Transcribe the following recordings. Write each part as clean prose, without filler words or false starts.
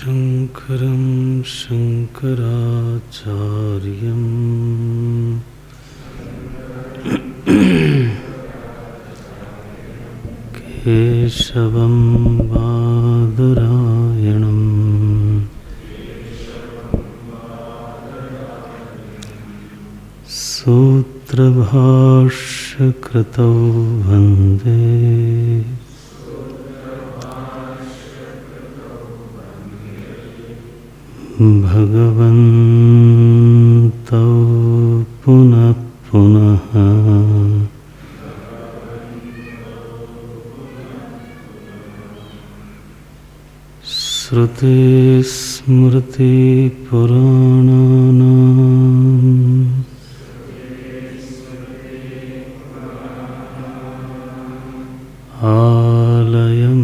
शङ्करं शङ्कराचार्यं केशवं बादरायणं सूत्रभाष्यकृतौ वन्दे भगवन्तौ पुनः पुनः। श्रुतिस्मृतिपुराणानाम् आलयं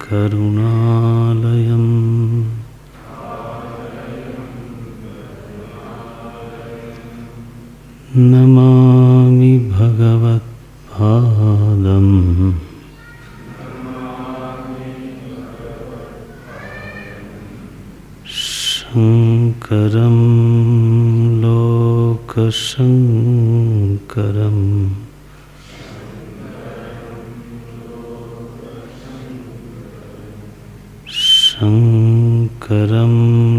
करुणालयम् नमामि भगवत्पादम् शङ्करं लोकशङ्करम् शङ्करं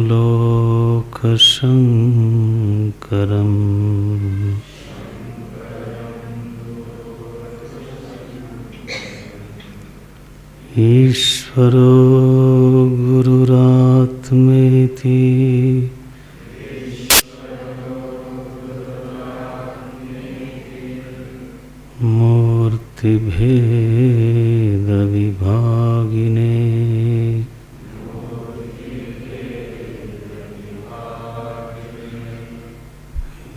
लोकशङ्करम्। ईश्वरो गुरुरात्मेति मूर्तिभेदविभागिने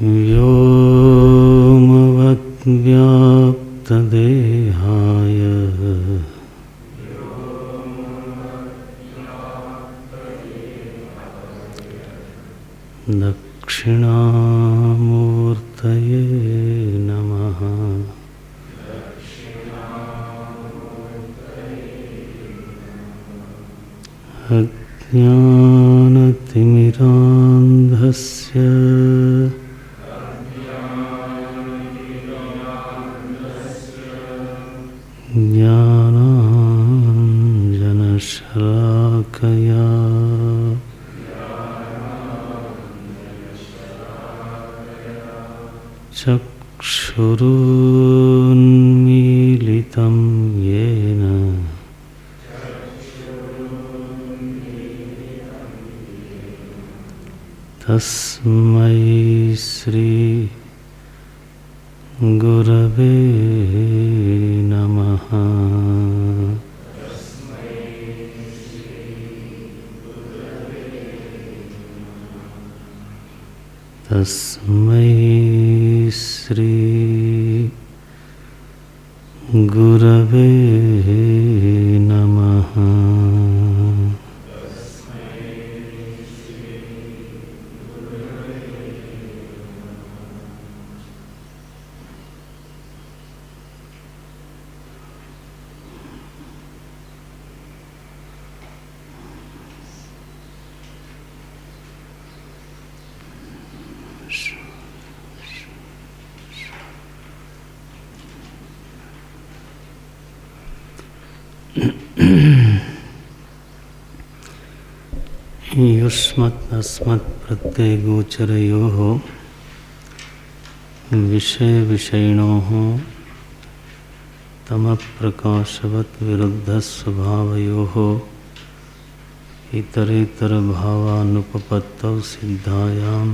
व्योमवद्व्याप्तदेहाय दक्षिणामूर्तये नमः। अज्ञानतिमिरान्धस्य ज्ञानाञ्जनशलाकया चक्षुरुन्मीलितं येन तस्मै श्री गुरवे नमः। तस्मै श्री गुरवे नमः। युष्मत् प्रत्ययगोचरयोः विषय-विषयिणोः तमप्रकाशवत् विरुद्धस्वभावयोः इतरेतरभावानुपपत्तौ सिद्धायां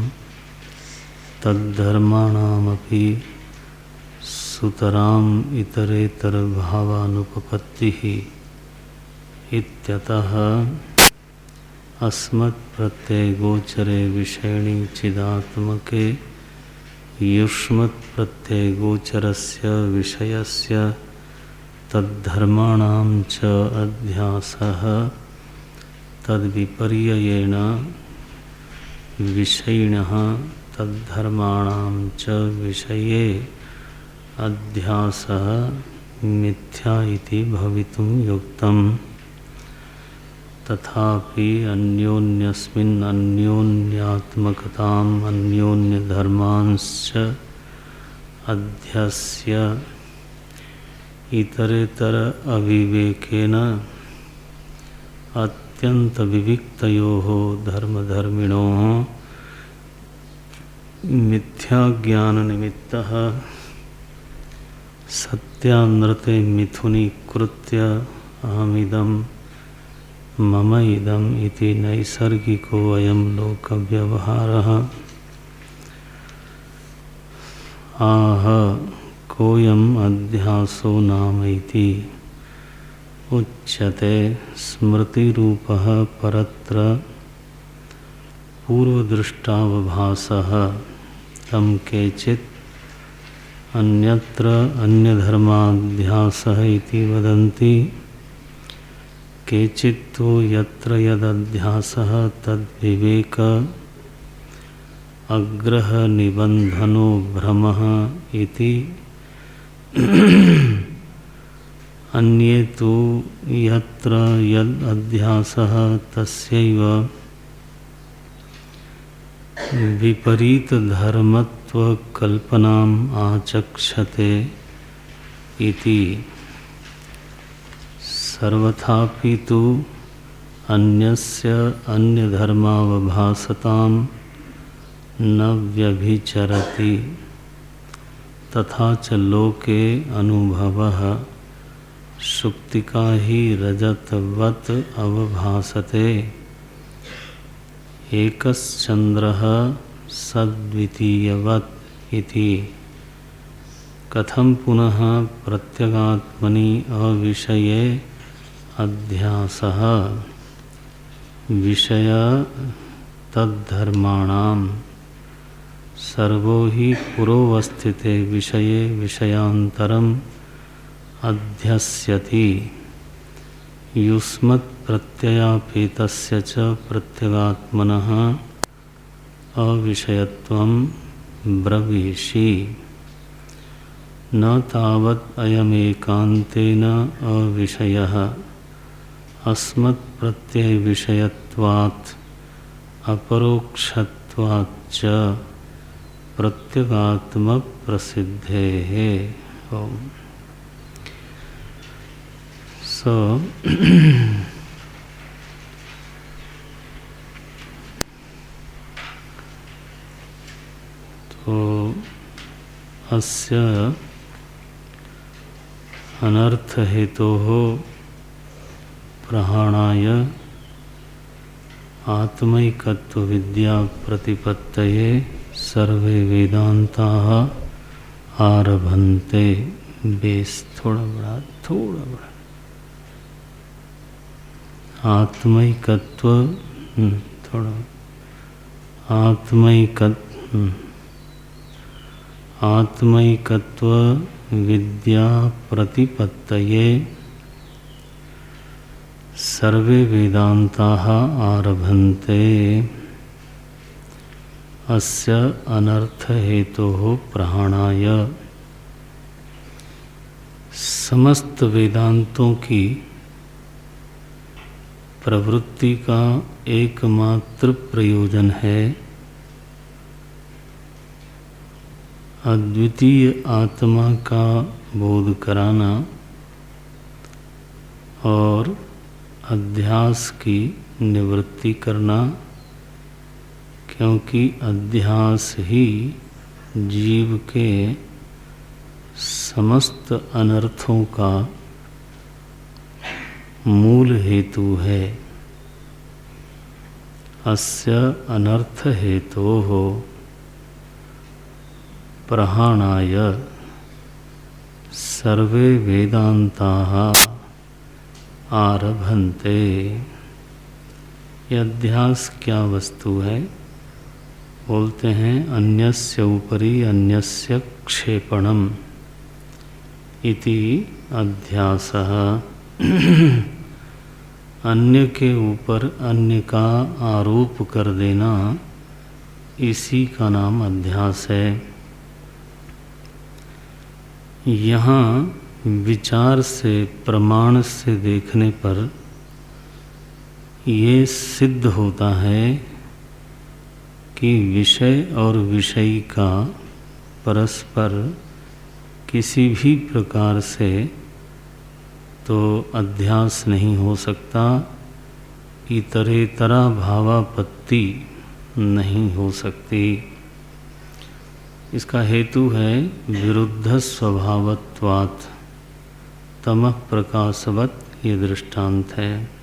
तद्धर्माणामपि सुतराम् इतरेतरभावानुपपत्तिः इत्यतः अस्मत्प्रत्ययगोचरे विषयिणी चिदात्मके युष्मत्प्रत्ययगोचरस्य विषयस्य तद्धर्माणां च अध्यासः तद्विपर्ययेण विषयिणः तद्धर्माणां च विषये अध्यासः मिथ्या इति भवितुं युक्तम्। तथापि अन्योन्यस्मिन् अन्योन्यात्मकताम् अन्योन्यधर्मांश्च अध्यस्य इतरेतर अविवेकेन अत्यन्तविविक्तयोः धर्मधर्मिणोः मिथ्याज्ञाननिमित्तः सत्यानृते मिथुनीकृत्य अहमिदं मम इदम् इति नैसर्गिको अयं लोकव्यवहारः आह कोऽयम् अध्यासो नाम इति उच्यते। स्मृतिरूपः परत्र पूर्वदृष्टावभासः तं केचित् अन्यत्र अन्यधर्माध्यासः इति वदन्ति, केचित् तु यत्र यदध्यासः तद्विवेक अग्रह निबन्धनो भ्रमः इति, अन्ये तु यत्र यद् अध्यासः तस्यैव विपरीत धर्मत्व कल्पनाम् आचक्षते इति। सर्वथापि तु अन्यस्य अन्यधर्मावभासताम् न व्यभिचरति, तथा च लोके अनुभवः शुक्तिका ही रजतवत् अवभासते। एकश्चन्द्रः सद्वितीयवत् इति। कथं पुनः प्रत्यगात्मनि अविषये अध्यासः विषय तद्धर्माणां सर्वो हि पुरोवस्थिते विषये विषयान्तरम् अध्यस्यति। युष्मत् प्रत्ययापेतस्य च प्रत्यगात्मनः अविषयत्वं ब्रवीषि। न तावत् अयमेकान्तेन अविषयः अस्मत् प्रत्यय विषयत्वात् अपरोक्षत्वाच्च प्रत्यगात्मक प्रसिद्धेः। तो अस्य अनर्थ हेतोः प्रहाणाय आत्मैकत्व विद्या प्रतिपत्तये सर्वे वेदांताः आरभन्ते। बेस थोड़ा बड़ा आत्मैकत्व थोड़ा आत्मैकत्व विद्या प्रतिपत्तये सर्वे वेदांताः आरभन्ते। अस्य अनर्थ हेतोः प्रहाणाय समस्त वेदांतों की प्रवृत्ति का एकमात्र प्रयोजन है अद्वितीय आत्मा का बोध कराना और अध्यास की निवृत्ति करना, क्योंकि अध्यास ही जीव के समस्त अनर्थों का मूल हेतु है। अस्य अनर्थ हेतोः प्रहाणाय सर्वे वेदांताः आरभन्ते। यह अध्यास क्या वस्तु है? बोलते हैं अन्यस्य उपरि अन्यस्य क्षेपणम् इति अध्यासः। अन्य के ऊपर अन्य का आरोप कर देना, इसी का नाम अध्यास है। यहाँ विचार से प्रमाण से देखने पर ये सिद्ध होता है कि विषय और विषयी का परस्पर किसी भी प्रकार से तो अध्यास नहीं हो सकता, इतरेतरा भावापत्ति नहीं हो सकती। इसका हेतु है विरुद्ध स्वभावत्वात् तमः प्रकाशवत्, ये दृष्टांत है।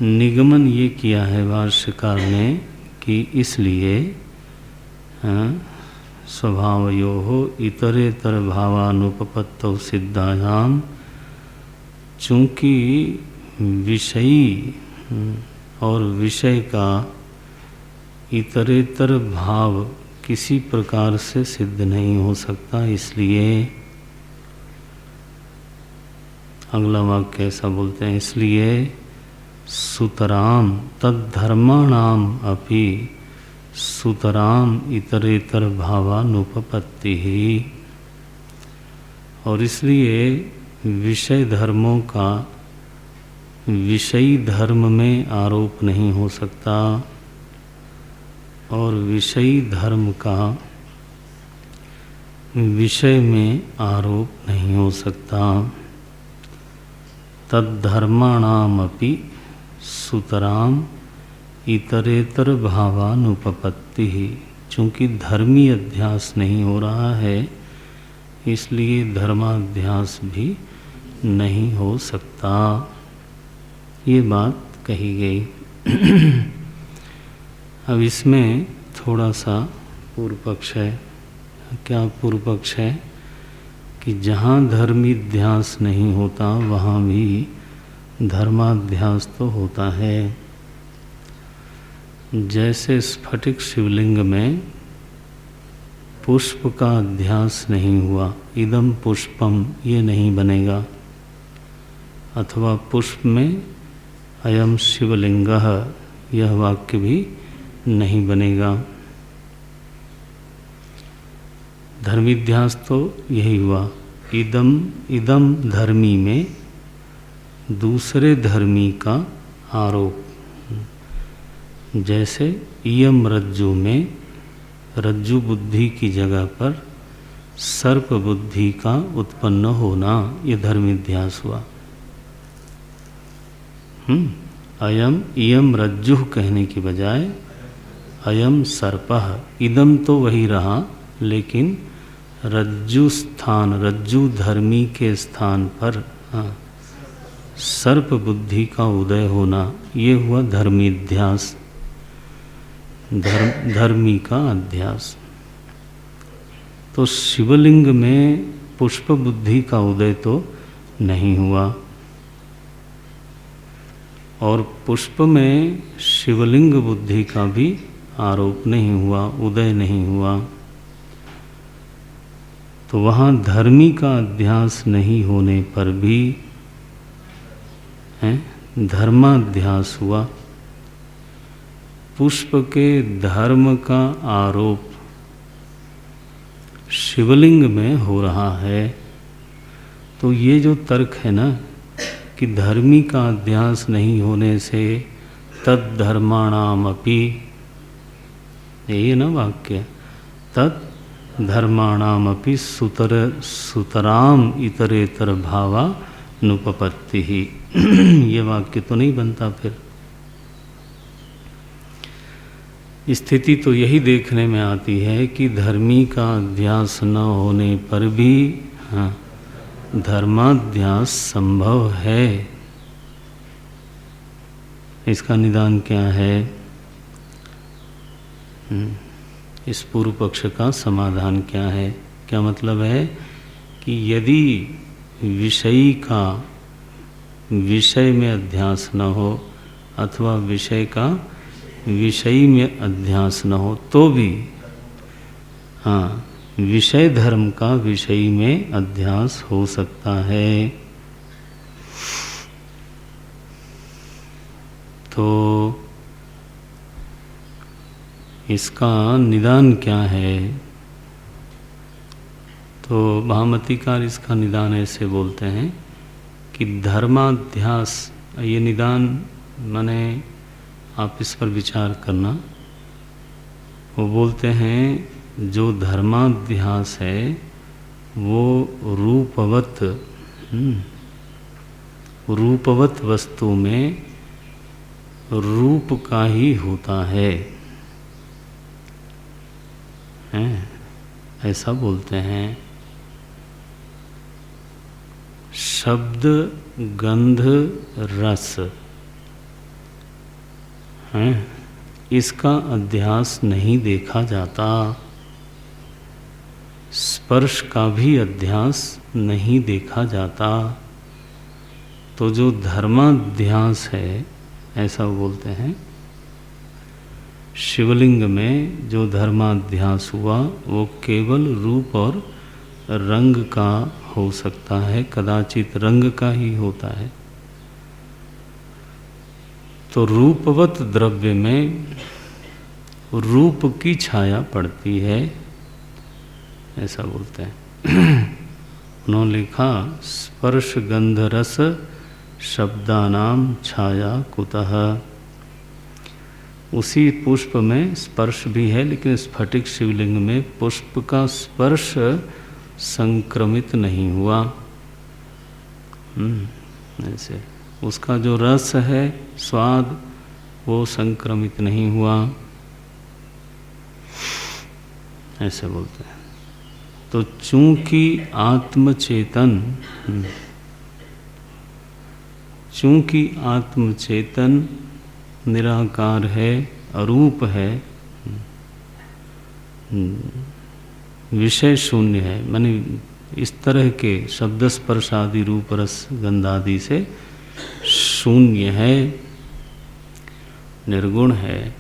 निगमन ये किया है भाष्यकार ने कि इसलिए स्वभावयोः इतरेतर भावानुपपत्तौ सिद्धायाम, चूँकि विषयी और विषय का इतरेतर भाव किसी प्रकार से सिद्ध नहीं हो सकता, इसलिए अगला वाक्य ऐसा बोलते हैं, इसलिए सुतराम तद्धर्माणाम अपि सुतराम इतरेतर भावानुपपत्ति ही। और इसलिए विषय धर्मों का विषयी धर्म में आरोप नहीं हो सकता और विषयी धर्म का विषय में आरोप नहीं हो सकता। तद्धर्माणामपि सुतराम इतरेतर भावानुपपत्ति ही। चूँकि धर्मी अध्यास नहीं हो रहा है, इसलिए धर्माध्यास भी नहीं हो सकता। ये बात कही गई। अब इसमें थोड़ा सा पूर्व पक्ष है। क्या पूर्व पक्ष है? कि जहाँ धर्मीध्यास नहीं होता वहाँ भी धर्माध्यास तो होता है। जैसे स्फटिक शिवलिंग में पुष्प का अध्यास नहीं हुआ, इदम पुष्पम ये नहीं बनेगा, अथवा पुष्प में अयम शिवलिंगः यह वाक्य भी नहीं बनेगा। धर्मीध्यास तो यही हुआ, इदम धर्मी में दूसरे धर्मी का आरोप। जैसे इयम रज्जु में रज्जु बुद्धि की जगह पर सर्प बुद्धि का उत्पन्न होना, यह धर्मीध्यास हुआ। अयम इयम रज्जु कहने की बजाय अयम सर्पः, इदम तो वही रहा, लेकिन रज्जु स्थान, रज्जु धर्मी के स्थान पर सर्प बुद्धि का उदय होना, ये हुआ धर्मीध्यास, धर्मी का अध्यास। तो शिवलिंग में पुष्प बुद्धि का उदय तो नहीं हुआ, और पुष्प में शिवलिंग बुद्धि का भी आरोप नहीं हुआ, उदय नहीं हुआ। तो वहाँ धर्मी का अध्यास नहीं होने पर भी धर्माध्यास हुआ। पुष्प के धर्म का आरोप शिवलिंग में हो रहा है। तो ये जो तर्क है ना कि धर्मी का अध्यास नहीं होने से तद्धर्माणामपि, यही ना वाक्य, तद्धर्माणामपि सुतराम इतरेतर भावानुपपत्ति ही। ये वाक्य तो नहीं बनता। फिर स्थिति तो यही देखने में आती है कि धर्मी का अध्यास न होने पर भी धर्माध्यास संभव है। इसका निदान क्या है? इस पूर्व पक्ष का समाधान क्या है? क्या मतलब है कि यदि विषयी का विषय में अध्यास न हो अथवा विषय का विषयी में अध्यास न हो, तो भी विषय धर्म का विषय में अध्यास हो सकता है। तो इसका निदान क्या है? तो भामतीकार इसका निदान ऐसे बोलते हैं कि धर्माध्यास, ये निदान माने आप इस पर विचार करना। वो बोलते हैं जो धर्माध्यास है वो रूपवत वस्तु में रूप का ही होता है, हैं? ऐसा बोलते हैं। शब्द गंध रस हैं, इसका अध्यास नहीं देखा जाता, स्पर्श का भी अध्यास नहीं देखा जाता। तो जो धर्माध्यास है, ऐसा बोलते हैं, शिवलिंग में जो धर्माध्यास हुआ वो केवल रूप और रंग का हो सकता है, कदाचित रंग का ही होता है। तो रूपवत द्रव्य में रूप की छाया पड़ती है, ऐसा बोलते हैं। उन्होंने लिखा स्पर्श गंध रस शब्दानाम छाया कुतः। उसी पुष्प में स्पर्श भी है, लेकिन स्फटिक शिवलिंग में पुष्प का स्पर्श संक्रमित नहीं हुआ। ऐसे उसका जो रस है, स्वाद, वो संक्रमित नहीं हुआ, ऐसे बोलते हैं। तो चूंकि आत्मचेतन निराकार है, अरूप है, विषय शून्य है, माने इस तरह के शब्द स्पर्श आदि रूप रस गंध आदि से शून्य है, निर्गुण है,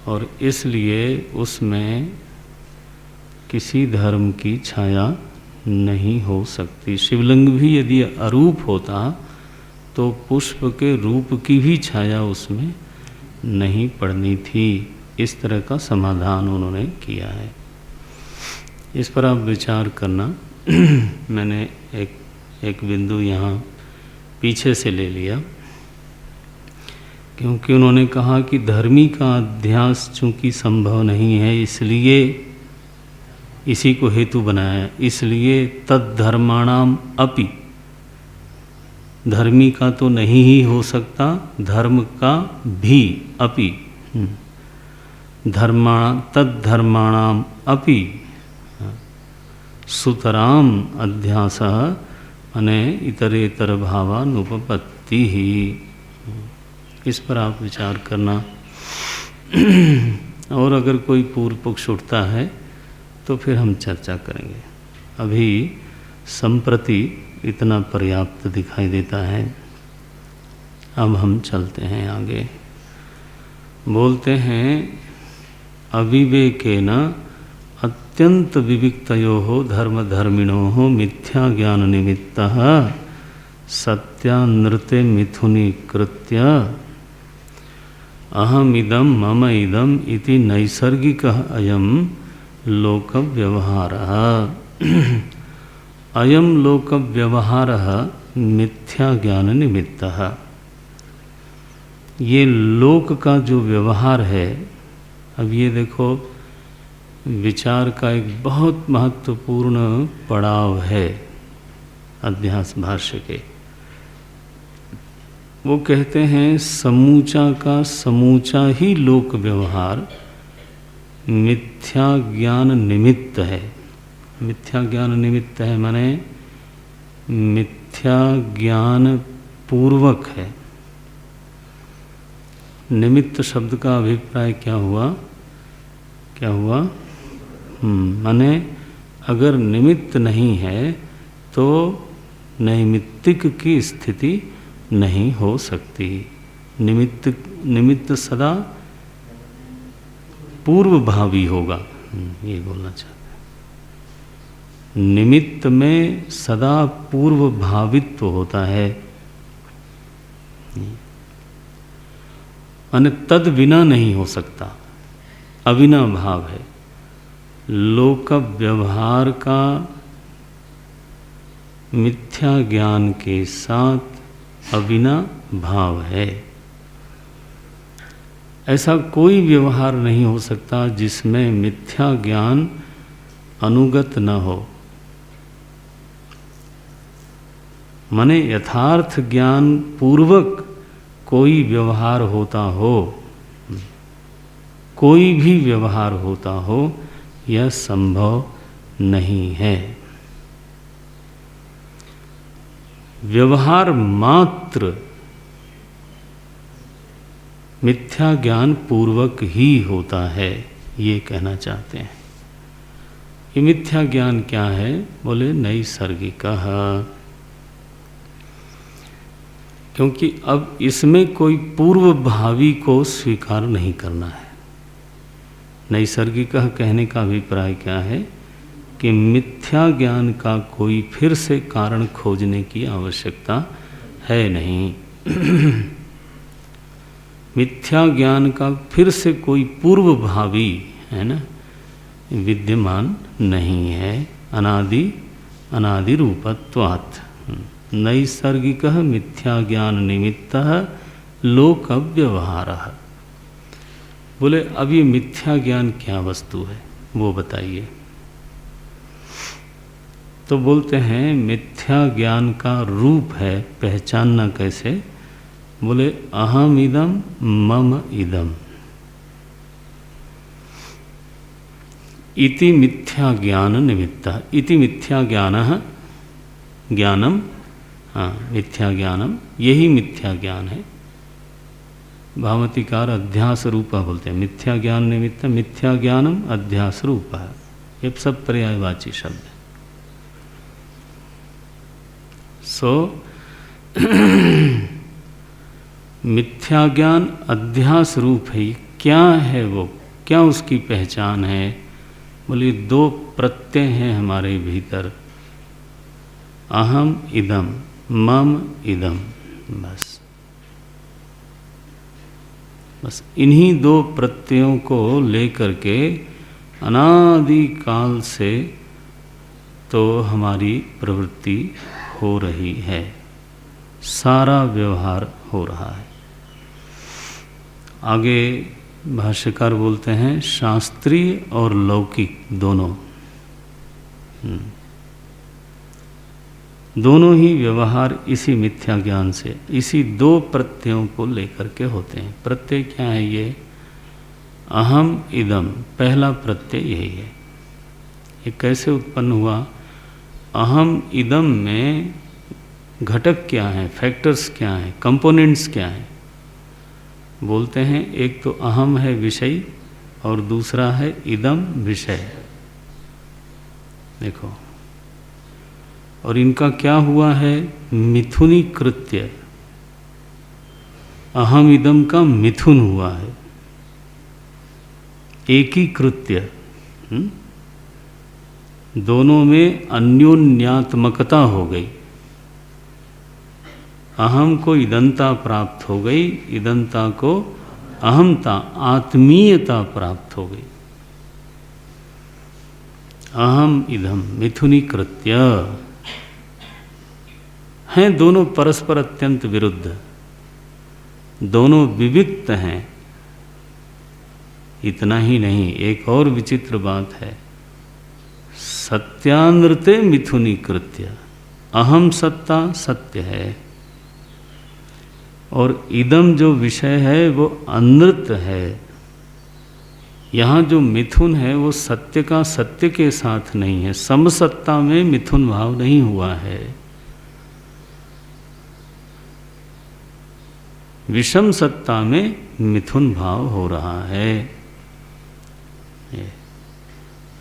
और इसलिए उसमें किसी धर्म की छाया नहीं हो सकती। शिवलिंग भी यदि अरूप होता तो पुष्प के रूप की भी छाया उसमें नहीं पड़नी थी। इस तरह का समाधान उन्होंने किया है। इस पर आप विचार करना। मैंने एक बिंदु यहाँ पीछे से ले लिया, क्योंकि उन्होंने कहा कि धर्मी का अध्यास चूँकि संभव नहीं है, इसलिए इसी को हेतु बनाया, इसलिए तद्धर्माणाम अपि, धर्मी का तो नहीं ही हो सकता, धर्म का भी, अपि तद्धर्माणाम अपि सुतराम अध्यास माने इतरेतर भावानुपपत्ति ही। इस पर आप विचार करना। और अगर कोई पूर्व पक्ष उठता है तो फिर हम चर्चा करेंगे। अभी संप्रति इतना पर्याप्त दिखाई देता है। अब हम चलते हैं आगे। बोलते हैं अविवेकेन अत्यंत विविक्तयोः धर्मधर्मिणोः मिथ्या ज्ञान निमित्तः सत्यानृते मिथुनीकृत्य अहमिदं मम इदम् इति नैसर्गिकः अयं लोक व्यवहारः। अयं लोक व्यवहारः मिथ्या ज्ञान निमित्तः। ये लोक का जो व्यवहार है, अब ये देखो विचार का एक बहुत महत्वपूर्ण पड़ाव है अध्यास भाष्य के। वो कहते हैं समूचा का समूचा ही लोक व्यवहार मिथ्या ज्ञान निमित्त है। मिथ्या ज्ञान निमित्त है माने मिथ्या ज्ञान पूर्वक है। निमित्त शब्द का अभिप्राय क्या हुआ? माने अगर निमित्त नहीं है तो नैमित्तिक की स्थिति नहीं हो सकती। निमित्त सदा पूर्व भावी होगा, ये बोलना चाहते हैं। निमित्त में सदा पूर्व भावित्व होता है, माने तद बिना नहीं हो सकता, अविना भाव है। लोक व्यवहार का मिथ्या ज्ञान के साथ अविना भाव है। ऐसा कोई व्यवहार नहीं हो सकता जिसमें मिथ्या ज्ञान अनुगत न हो। माने यथार्थ ज्ञान पूर्वक कोई व्यवहार होता हो, कोई भी व्यवहार होता हो, यह संभव नहीं है। व्यवहार मात्र मिथ्या ज्ञान पूर्वक ही होता है, ये कहना चाहते हैं। ये मिथ्या ज्ञान क्या है? बोले नैसर्गिक। क्योंकि अब इसमें कोई पूर्व भावी को स्वीकार नहीं करना है। नैसर्गिक कहने का अभिप्राय क्या है कि मिथ्या ज्ञान का कोई फिर से कारण खोजने की आवश्यकता है नहीं। मिथ्या ज्ञान का फिर से कोई पूर्व भावी है ना विद्यमान नहीं है। अनादि रूपत्वात् नैसर्गिक मिथ्या ज्ञान निमित्त लोक व्यवहार। बोले अब ये मिथ्या ज्ञान क्या वस्तु है वो बताइए। तो बोलते हैं मिथ्या ज्ञान का रूप है, पहचानना कैसे? बोले अहम इदम मम इदम इति मिथ्या ज्ञान निमित्त। इति मिथ्या ज्ञानम, मिथ्या ज्ञानम, यही मिथ्या ज्ञान है। भामतिकार अध्यास रूपा बोलते हैं। मिथ्या ज्ञान निमित्त मिथ्या ज्ञानम अध्यास रूपा, ये सब पर्यायवाची शब्द है। मिथ्या ज्ञान अध्यास रूप है। क्या है वो? क्या उसकी पहचान है? बोले दो प्रत्यय हैं हमारे भीतर, अहम इदम, मम इदम। बस इन्हीं दो प्रत्ययों को लेकर के अनादि काल से तो हमारी प्रवृत्ति हो रही है, सारा व्यवहार हो रहा है। आगे भाष्यकार बोलते हैं शास्त्रीय और लौकिक दोनों ही व्यवहार इसी मिथ्या ज्ञान से, इसी दो प्रत्ययों को लेकर के होते हैं। प्रत्यय क्या है? ये अहम इदम, पहला प्रत्यय यही है। ये कैसे उत्पन्न हुआ? अहम इदम में घटक क्या है, फैक्टर्स क्या हैं, कंपोनेंट्स क्या हैं? बोलते हैं एक तो अहम है विषय और दूसरा है इदम विषय। देखो, और इनका क्या हुआ है? मिथुनी कृत्य। अहम इदम का मिथुन हुआ है, एक ही कृत्य। दोनों में अन्योन्यात्मकता हो गई। अहम को इदंता प्राप्त हो गई, इदंता को अहमता, आत्मीयता प्राप्त हो गई। अहम इदम मिथुनी कृत्य हैं। दोनों परस्पर अत्यंत विरुद्ध, दोनों विविक्त हैं। इतना ही नहीं, एक और विचित्र बात है, सत्यानृते मिथुनी कृत्य। अहम सत्ता सत्य है और इदम जो विषय है वो अनृत है। यहाँ जो मिथुन है वो सत्य का सत्य के साथ नहीं है, समसत्ता में मिथुन भाव नहीं हुआ है, विषम सत्ता में मिथुन भाव हो रहा है।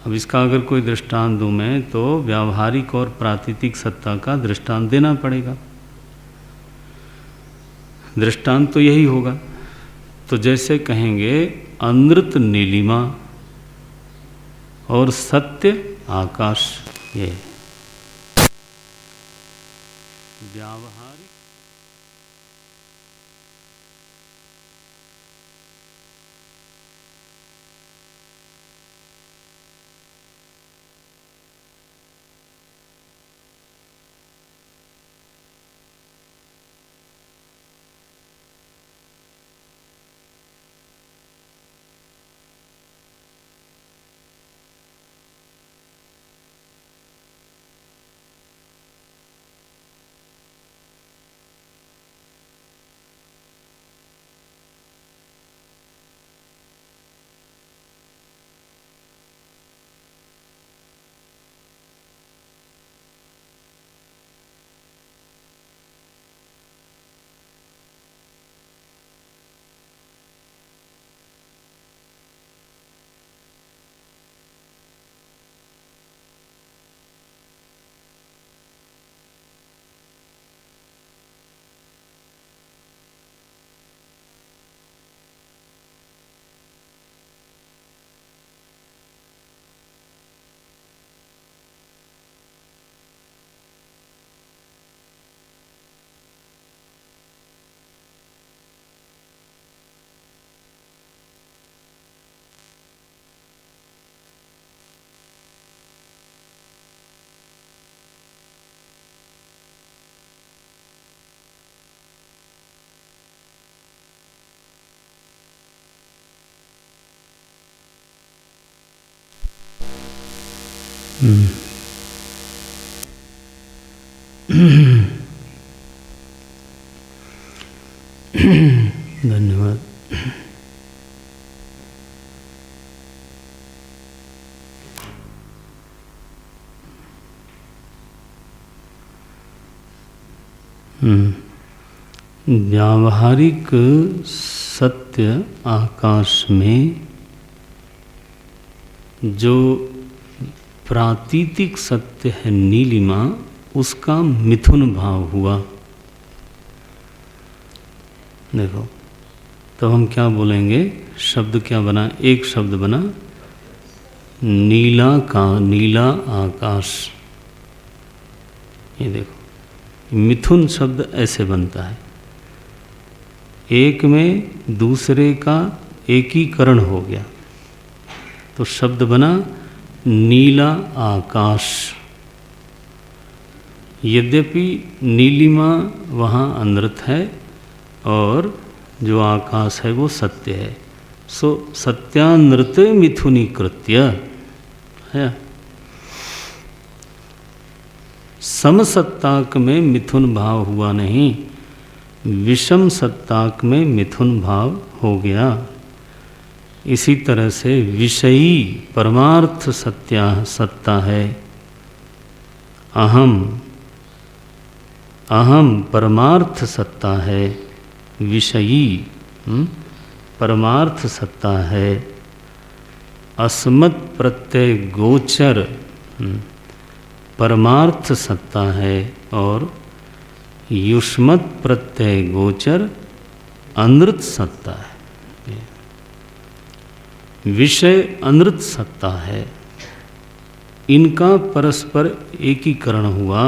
अब इसका अगर कोई दृष्टांत दूं मैं तो व्यावहारिक और प्रातीतिक सत्ता का दृष्टांत देना पड़ेगा। दृष्टांत तो यही होगा। तो जैसे कहेंगे अनृत नीलिमा और सत्य आकाश, ये व्यावहारिक धन्यवाद। व्यावहारिक सत्य आकाश में जो प्रातीतिक सत्य है नीलिमा, उसका मिथुन भाव हुआ। देखो, तो हम क्या बोलेंगे? शब्द क्या बना? एक शब्द बना, नीला का नीला आकाश। ये देखो, मिथुन शब्द ऐसे बनता है, एक में दूसरे का एकीकरण हो गया, तो शब्द बना नीला आकाश। यद्यपि नीलिमा वहाँ अनृत है और जो आकाश है वो सत्य है। सो सत्यानृत मिथुनीकृत्य है। समसत्ताक में मिथुन भाव हुआ नहीं, विषम सत्ताक में मिथुन भाव हो गया। इसी तरह से विषयी परमार्थ सत्ता है। अहम परमार्थ सत्ता है, विषयी परमार्थ सत्ता है। अस्मत् प्रत्यय गोचर परमार्थ सत्ता है और युष्मत् प्रत्यय गोचर अनृत सत्ता है। विषय अनृत सत्ता है, इनका परस्पर एकीकरण हुआ,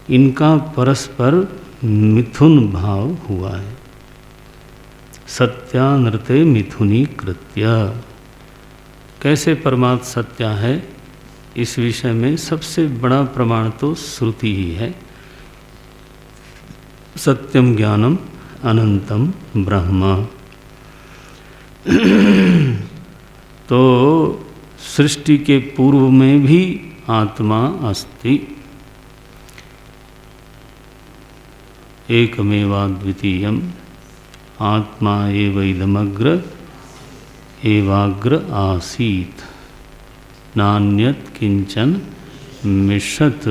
इनका परस्पर मिथुन भाव हुआ है। सत्यानृते मिथुनीकृत्य। कैसे परमार्थ सत्य है, इस विषय में सबसे बड़ा प्रमाण तो श्रुति ही है। सत्यम ज्ञानम अनंतम ब्रह्म। तो सृष्टि के पूर्व में भी आत्मा अस्ति, एकमेवाद्वितीयम् आत्मा एव इदमग्र एवाग्र आसीत् नान्यत् किंचन मिषत्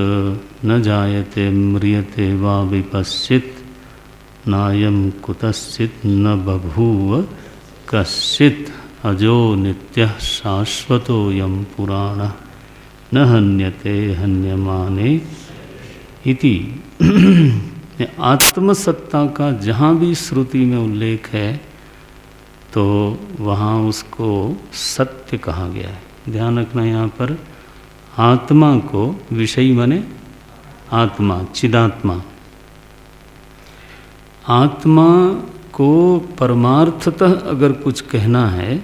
न जायते म्रियते वा विपश्चित् नायं कुतश्चित् न बभूव कश्चित् अजो नित्यः शाश्वतोऽयं पुराणः न हन्यते हन्यमाने इति। आत्मसत्ता का जहाँ भी श्रुति में उल्लेख है तो वहाँ उसको सत्य कहा गया है। ध्यान रखना, यहाँ पर आत्मा को विषयी माने आत्मा, चिदात्मा। आत्मा को परमार्थतः अगर कुछ कहना है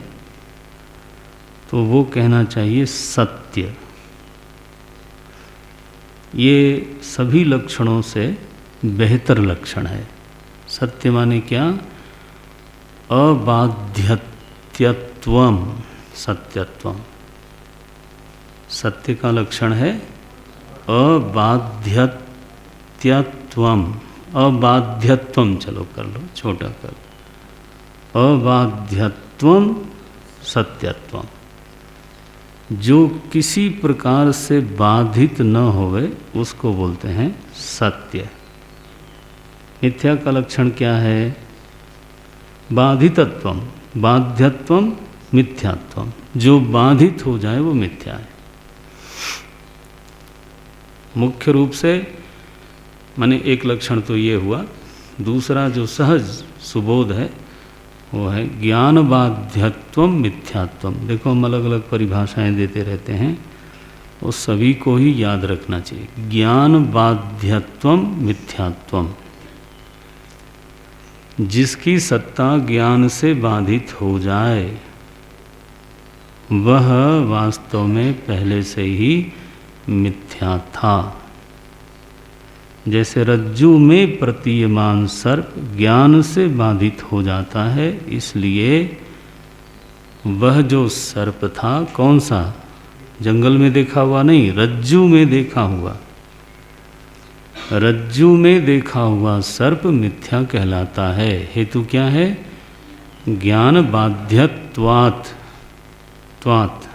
तो वो कहना चाहिए सत्य। ये सभी लक्षणों से बेहतर लक्षण है। सत्य माने क्या? अबाध्यत्यत्वम सत्यत्वम। सत्य का लक्षण है अबाध्यत्यत्वम। अबाध्यत्वम, चलो कर लो, छोटा कर। अबाध्यत्वम सत्यत्वम, जो किसी प्रकार से बाधित न होवे उसको बोलते हैं सत्य। मिथ्या का लक्षण क्या है? बाधितत्वम, बाध्यत्वम मिथ्यात्वम। जो बाधित हो जाए वो मिथ्या है। मुख्य रूप से माने एक लक्षण तो ये हुआ। दूसरा जो सहज सुबोध है वो है ज्ञान बाध्यत्वम मिथ्यात्वम। देखो, हम अलग अलग परिभाषाएं देते रहते हैं, वो सभी को ही याद रखना चाहिए। ज्ञान बाध्यत्वम मिथ्यात्वम, जिसकी सत्ता ज्ञान से बाधित हो जाए वह वास्तव में पहले से ही मिथ्या था। जैसे रज्जु में प्रतीयमान सर्प ज्ञान से बाधित हो जाता है, इसलिए वह जो सर्प था कौन सा? जंगल में देखा हुआ नहीं, रज्जु में देखा हुआ। रज्जु में देखा हुआ सर्प मिथ्या कहलाता है। हेतु क्या है? ज्ञान बाध्यत्वात्। त्वात्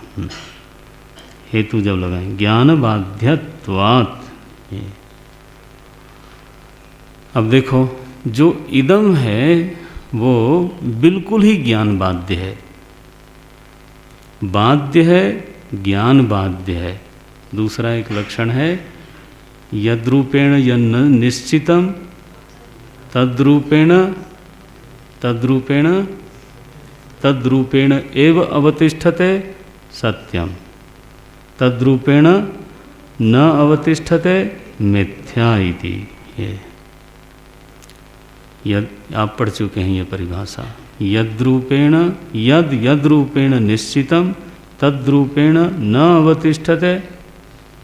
हेतु जब लगाएं, ज्ञान बाध्यत्वात्। अब देखो, जो इदम है वो बिल्कुल ही ज्ञान बाध्य है। बाध्य है, ज्ञान बाध्य है। दूसरा एक लक्षण है, यद्रूपेण यन्न निश्चितम तद्रूपेण तद्रूपेण एव अवतिष्ठते सत्यम, तद्रूपेण न अवतिष्ठते मिथ्या इति। ये आप पढ़ चुके हैं ये परिभाषा। यद्रूपेण यद्रूपेण निश्चितम तद्रूपेण न अवतिष्ठते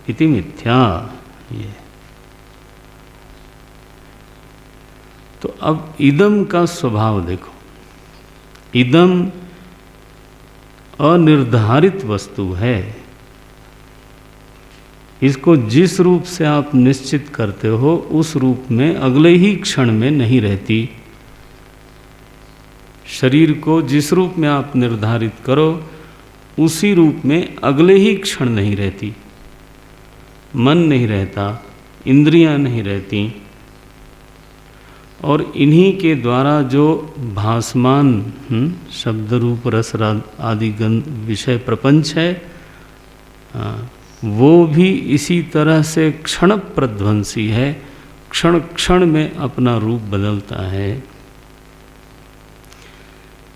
इति मिथ्या। ये तो अब इदम का स्वभाव देखो। इदम अनिर्धारित वस्तु है। इसको जिस रूप से आप निश्चित करते हो उस रूप में अगले ही क्षण में नहीं रहती। शरीर को जिस रूप में आप निर्धारित करो उसी रूप में अगले ही क्षण नहीं रहती। मन नहीं रहता, इंद्रियां नहीं रहती, और इन्हीं के द्वारा जो भासमान शब्द रूप रस आदि गंध विषय प्रपंच है, वो भी इसी तरह से क्षण प्रध्वंसी है। क्षण क्षण में अपना रूप बदलता है।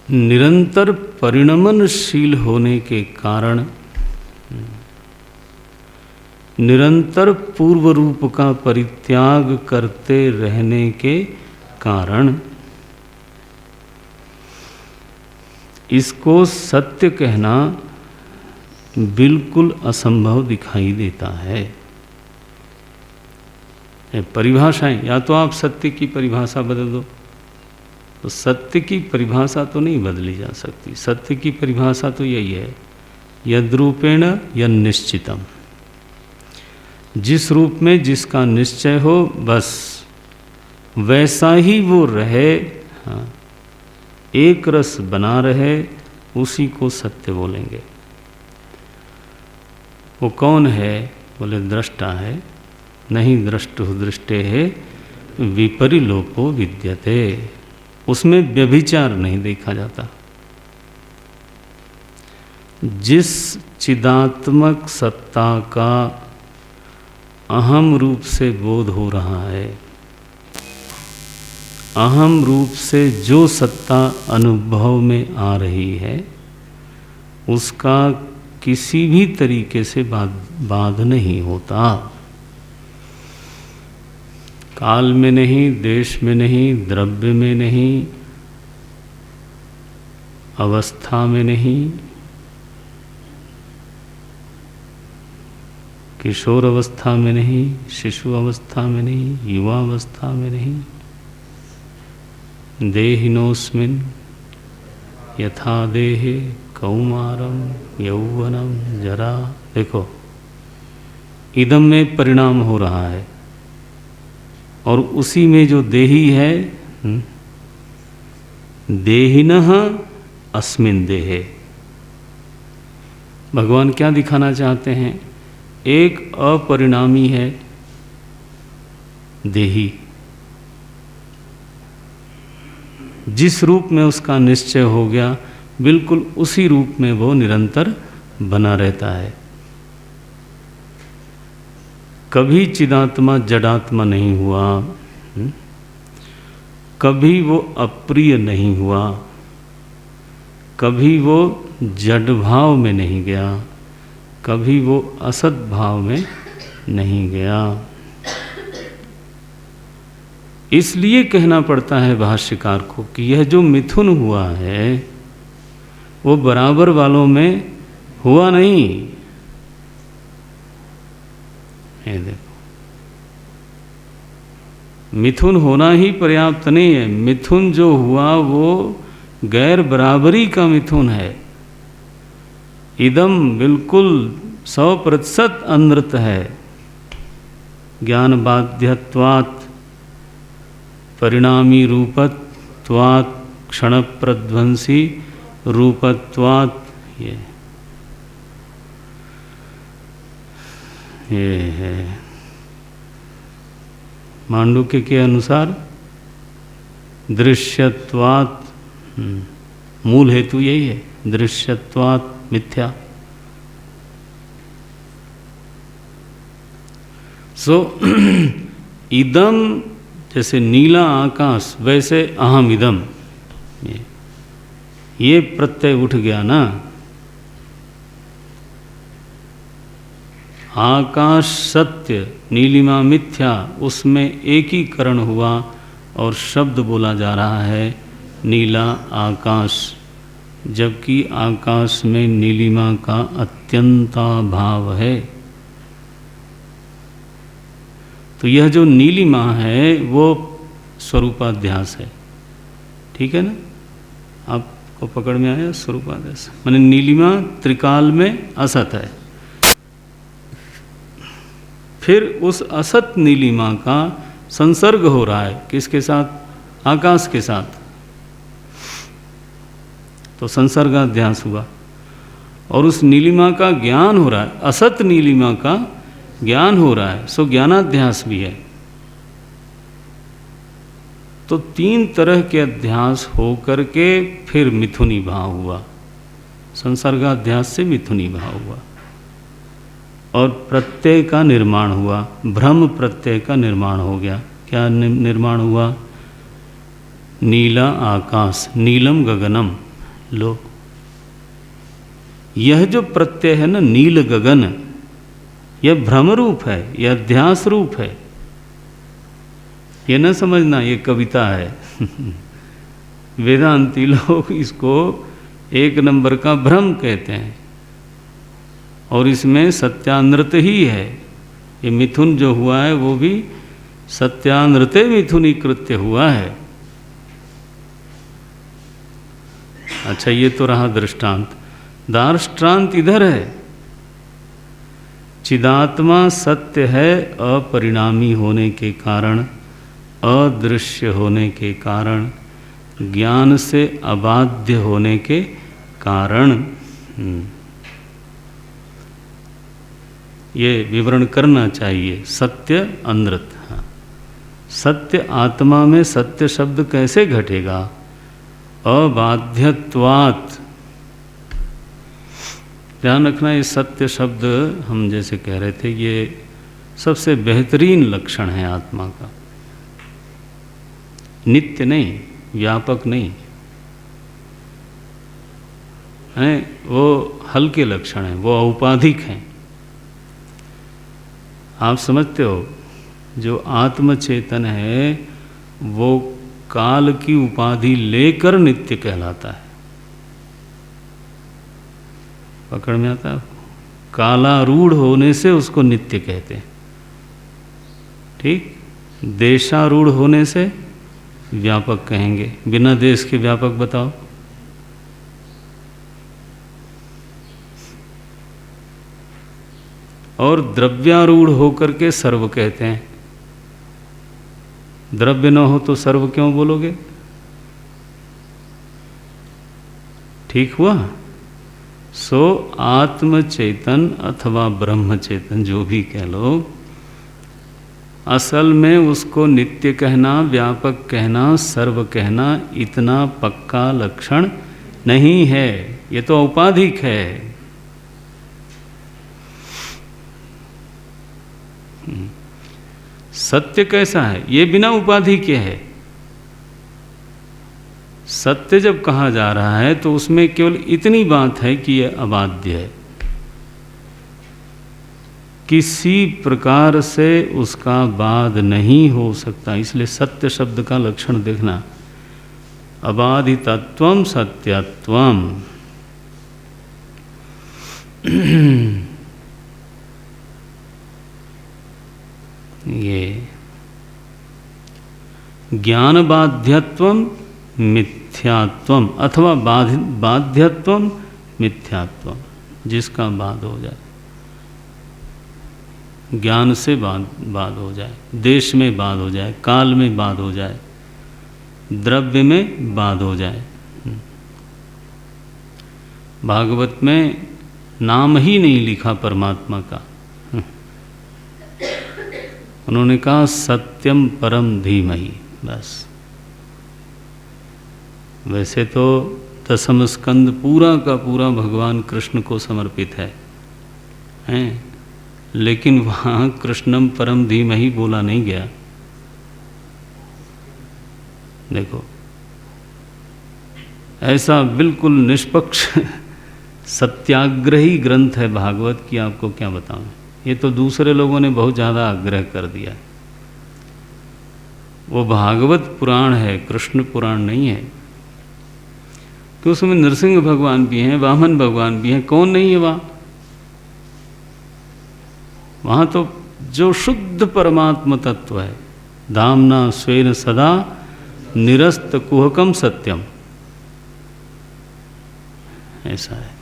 निरंतर परिणमनशील होने के कारण, निरंतर पूर्व रूप का परित्याग करते रहने के कारण इसको सत्य कहना बिल्कुल असंभव दिखाई देता है। परिभाषाएं, या तो आप सत्य की परिभाषा बदल दो, तो सत्य की परिभाषा तो नहीं बदली जा सकती। सत्य की परिभाषा तो यही है, यद्रूपेण यन्निश्चितम। जिस रूप में जिसका निश्चय हो बस वैसा ही वो रहे, एक रस बना रहे, उसी को सत्य बोलेंगे। वो कौन है? बोले दृष्टा है। नहीं दृष्टु दृष्टे है विपरिलोपो विद्यते। उसमें व्यभिचार नहीं देखा जाता। जिस चिदात्मक सत्ता का अहम रूप से बोध हो रहा है, अहम रूप से जो सत्ता अनुभव में आ रही है, उसका किसी भी तरीके से बाध नहीं होता। काल में नहीं, देश में नहीं, द्रव्य में नहीं, अवस्था में नहीं, किशोर अवस्था में नहीं, शिशु अवस्था में नहीं, युवा अवस्था में नहीं। देहिनोस्मिन् यथा देहे कौमारम यौवनम जरा। देखो, इदम में परिणाम हो रहा है, और उसी में जो देही है, देहिनः अस्मिन् देहे। भगवान क्या दिखाना चाहते हैं? एक अपरिणामी है देही, जिस रूप में उसका निश्चय हो गया बिल्कुल उसी रूप में वो निरंतर बना रहता है। कभी चिदात्मा जडात्मा नहीं हुआ, कभी वो अप्रिय नहीं हुआ, कभी वो जड़ भाव में नहीं गया, कभी वो असत भाव में नहीं गया। इसलिए कहना पड़ता है भाष्यकार को कि यह जो मिथुन हुआ है वो बराबर वालों में हुआ नहीं। ये देखो, मिथुन होना ही पर्याप्त नहीं है। मिथुन जो हुआ वो गैर बराबरी का मिथुन है। इदम बिल्कुल 100% अनृत है। ज्ञान बाध्यत्वात् परिणामी रूपत्वात् क्षण प्रध्वंसी रूपत्वात् ये है। मांडुक्य के अनुसार दृश्यत्वात्, मूल हेतु यही है, दृश्यत्वात् मिथ्या। इदम जैसे नीला आकाश, वैसे अहम इदम, ये प्रत्यय उठ गया ना। आकाश सत्य, नीलिमा मिथ्या, उसमें एकीकरण हुआ और शब्द बोला जा रहा है नीला आकाश, जबकि आकाश में नीलिमा का अत्यंताभाव है। तो यह जो नीलिमा है वो स्वरूपाध्यास है। ठीक है ना, आपको पकड़ में आया? स्वरूपाध्यास माने नीलिमा त्रिकाल में असत है। फिर उस असत नीलिमा का संसर्ग हो रहा है किसके साथ? आकाश के साथ। तो संसर्गाध्यास हुआ और उस नीलिमा का ज्ञान हो रहा है, असत नीलिमा का ज्ञान हो रहा है, सो ज्ञानाध्यास भी है। तो 3 तरह के अध्यास हो करके फिर मिथुनी भाव हुआ, संसर्गाध्यास से मिथुनी भाव हुआ और प्रत्यय का निर्माण हुआ, भ्रम प्रत्यय का निर्माण हो गया। क्या निर्माण हुआ? नीला आकाश, नीलम गगनम। लो, यह जो प्रत्यय है ना, नील गगन, यह भ्रम रूप है, यह अध्यास रूप है। ये न समझना ये कविता है वेदांती लोग इसको 1 नंबर का भ्रम कहते हैं और इसमें सत्यानृत ही है। ये मिथुन जो हुआ है वो भी सत्यानृते मिथुनी कृत्य हुआ है। अच्छा, ये तो रहा दृष्टांत। दार्ष्टान्त इधर है। चिदात्मा सत्य है अपरिणामी होने के कारण, अदृश्य होने के कारण, ज्ञान से अबाध्य होने के कारण। ये विवरण करना चाहिए। सत्य अनृत। हाँ, सत्य आत्मा में सत्य शब्द कैसे घटेगा? अबाध्यत्वात्। ध्यान रखना, ये सत्य शब्द हम जैसे कह रहे थे, ये सबसे बेहतरीन लक्षण है आत्मा का। नित्य नहीं, व्यापक नहीं है, वो हल्के लक्षण हैं, वो औपाधिक हैं। आप समझते हो, जो आत्मचेतन है वो काल की उपाधि लेकर नित्य कहलाता है। पकड़ में आता है? कालारूढ़ होने से उसको नित्य कहते हैं। ठीक, देशारूढ़ होने से व्यापक कहेंगे। बिना देश के व्यापक बताओ। और द्रव्यारूढ़ होकर के सर्व कहते हैं। द्रव्य न हो तो सर्व क्यों बोलोगे? ठीक हुआ? सो आत्मचेतन अथवा ब्रह्मचेतन जो भी कह लो, असल में उसको नित्य कहना, व्यापक कहना, सर्व कहना इतना पक्का लक्षण नहीं है। ये तो औपाधिक है। सत्य कैसा है? ये बिना उपाधि के है। सत्य जब कहा जा रहा है तो उसमें केवल इतनी बात है कि यह अबाध्य है, किसी प्रकार से उसका बाद नहीं हो सकता। इसलिए सत्य शब्द का लक्षण देखना, अबाधितत्वम सत्यत्वम। ये ज्ञान बाध्यत्वम मिथ्यात्वम अथवा बाध्यत्वम मिथ्यात्वम, जिसका बाद हो जाए। ज्ञान से बाध हो जाए, देश में बाध हो जाए, काल में बाध हो जाए, द्रव्य में बाध हो जाए। भागवत में नाम ही नहीं लिखा परमात्मा का। उन्होंने कहा सत्यम परम धीमहि, बस। वैसे तो दसम स्कंद पूरा का पूरा भगवान कृष्ण को समर्पित है, हैं? लेकिन वहाँ कृष्णम परम धीमहि बोला नहीं गया। देखो, ऐसा बिल्कुल निष्पक्ष सत्याग्रही ग्रंथ है भागवत की, आपको क्या बताऊं। ये तो दूसरे लोगों ने बहुत ज़्यादा आग्रह कर दिया। वो भागवत पुराण है, कृष्ण पुराण नहीं है। तो उसमें नरसिंह भगवान भी हैं, वामन भगवान भी हैं, कौन नहीं है वहाँ? वहाँ तो जो शुद्ध परमात्म तत्व है, धामना स्वेन सदा निरस्त कुहकम सत्यम, ऐसा है।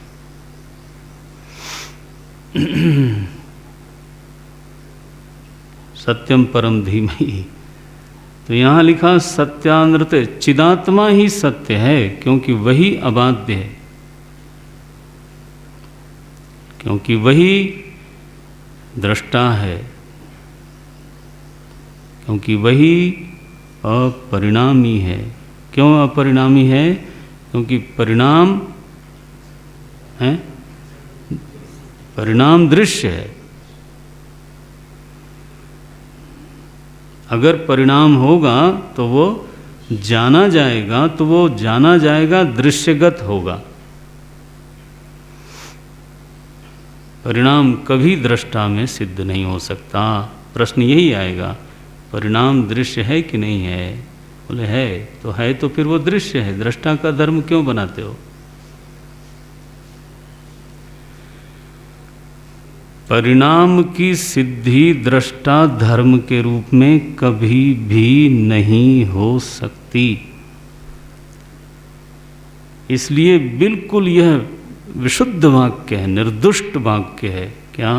सत्यम परम धीमहि। तो यहाँ लिखा सत्यानृत, चिदात्मा ही सत्य है, क्योंकि वही अबाध्य है, क्योंकि वही दृष्टा है, क्योंकि वही अपरिणामी है। क्यों अपरिणामी है? क्योंकि परिणाम है, परिणाम दृश्य है। अगर परिणाम होगा तो वो जाना जाएगा, तो वो जाना जाएगा दृश्यगत होगा। परिणाम कभी दृष्टा में सिद्ध नहीं हो सकता। प्रश्न यही आएगा, परिणाम दृश्य है कि नहीं है? बोले है, तो फिर वो दृश्य है, दृष्टा का धर्म क्यों बनाते हो? परिणाम की सिद्धि दृष्टा धर्म के रूप में कभी भी नहीं हो सकती। इसलिए बिल्कुल यह विशुद्ध वाक्य है, निर्दुष्ट वाक्य है। क्या?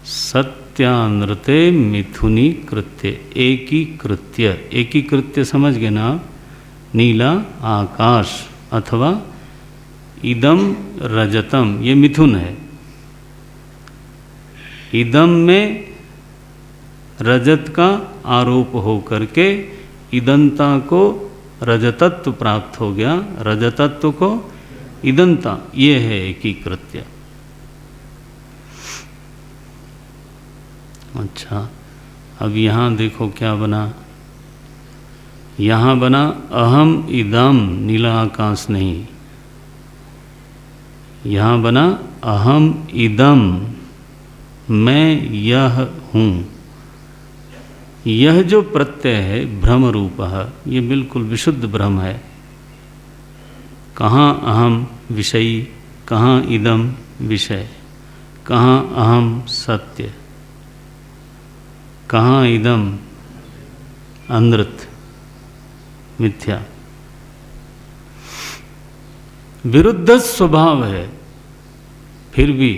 सत्यानृते मिथुनी कृत्य, एकीकृत्य। एकीकृत्य समझ गए ना? नीला आकाश अथवा इदम रजतम, ये मिथुन है। इदम में रजत का आरोप हो करके इदंता को रजतत्व प्राप्त हो गया, रजतत्व को इदंता, ये है एकीकृत्य। अच्छा, अब यहाँ देखो क्या बना। यहाँ बना अहम इदम, नीला आकाश नहीं। यहाँ बना अहम इदम, मैं यह हूँ। यह जो प्रत्यय है भ्रम रूप है, ये बिल्कुल विशुद्ध भ्रम है। कहाँ अहम विषयी, कहाँ इदम विषय, कहाँ अहम सत्य, कहाँ इदम अनृत मिथ्या। विरुद्ध स्वभाव है, फिर भी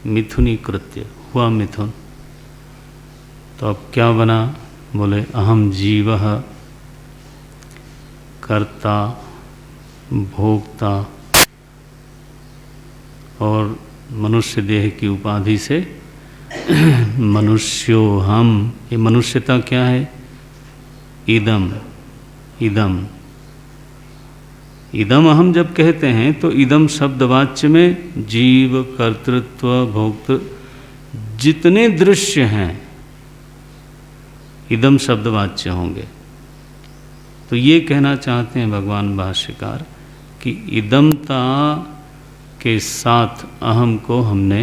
मिथुनी कृत्य हुआ मिथुन। तो अब क्या बना? बोले अहम जीवः कर्ता भोक्ता, और मनुष्य देह की उपाधि से मनुष्यो हम। ये मनुष्यता क्या है? इदम, इदम, इदम अहम जब कहते हैं तो इदम शब्द वाच्य में जीव, कर्तृत्व, भोक्तृ जितने दृश्य हैं इदम शब्द वाच्य होंगे। तो ये कहना चाहते हैं भगवान भाष्यकार कि इदमता के साथ अहम को हमने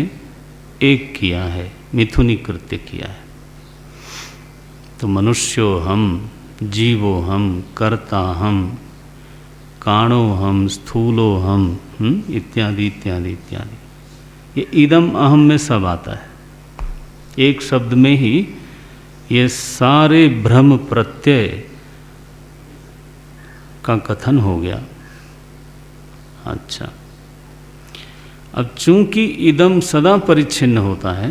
एक किया है, मिथुनी कृत्य किया है। तो मनुष्यो हम, जीवो हम, कर्ता हम, काणो हम, स्थूलो हम, इत्यादि इत्यादि इत्यादि। ये इदम अहम में सब आता है। एक शब्द में ही ये सारे भ्रम प्रत्यय का कथन हो गया। अच्छा, अब चूंकि इदम सदा परिच्छिन्न होता है,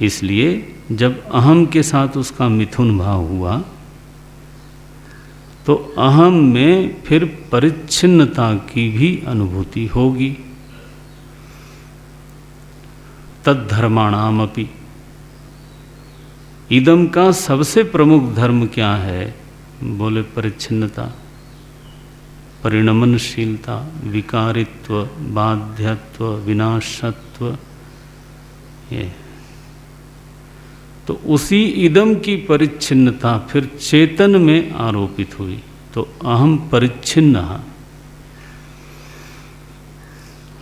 इसलिए जब अहम के साथ उसका मिथुन भाव हुआ तो अहम में फिर परिच्छिन्नता की भी अनुभूति होगी। तद्धर्माणामपि, इदम का सबसे प्रमुख धर्म क्या है? बोले परिच्छिन्नता, परिणमनशीलता, विकारित्व, बाध्यत्व, विनाशत्व। ये तो उसी इदम की परिच्छिन्नता फिर चेतन में आरोपित हुई, तो अहम परिच्छिन्न,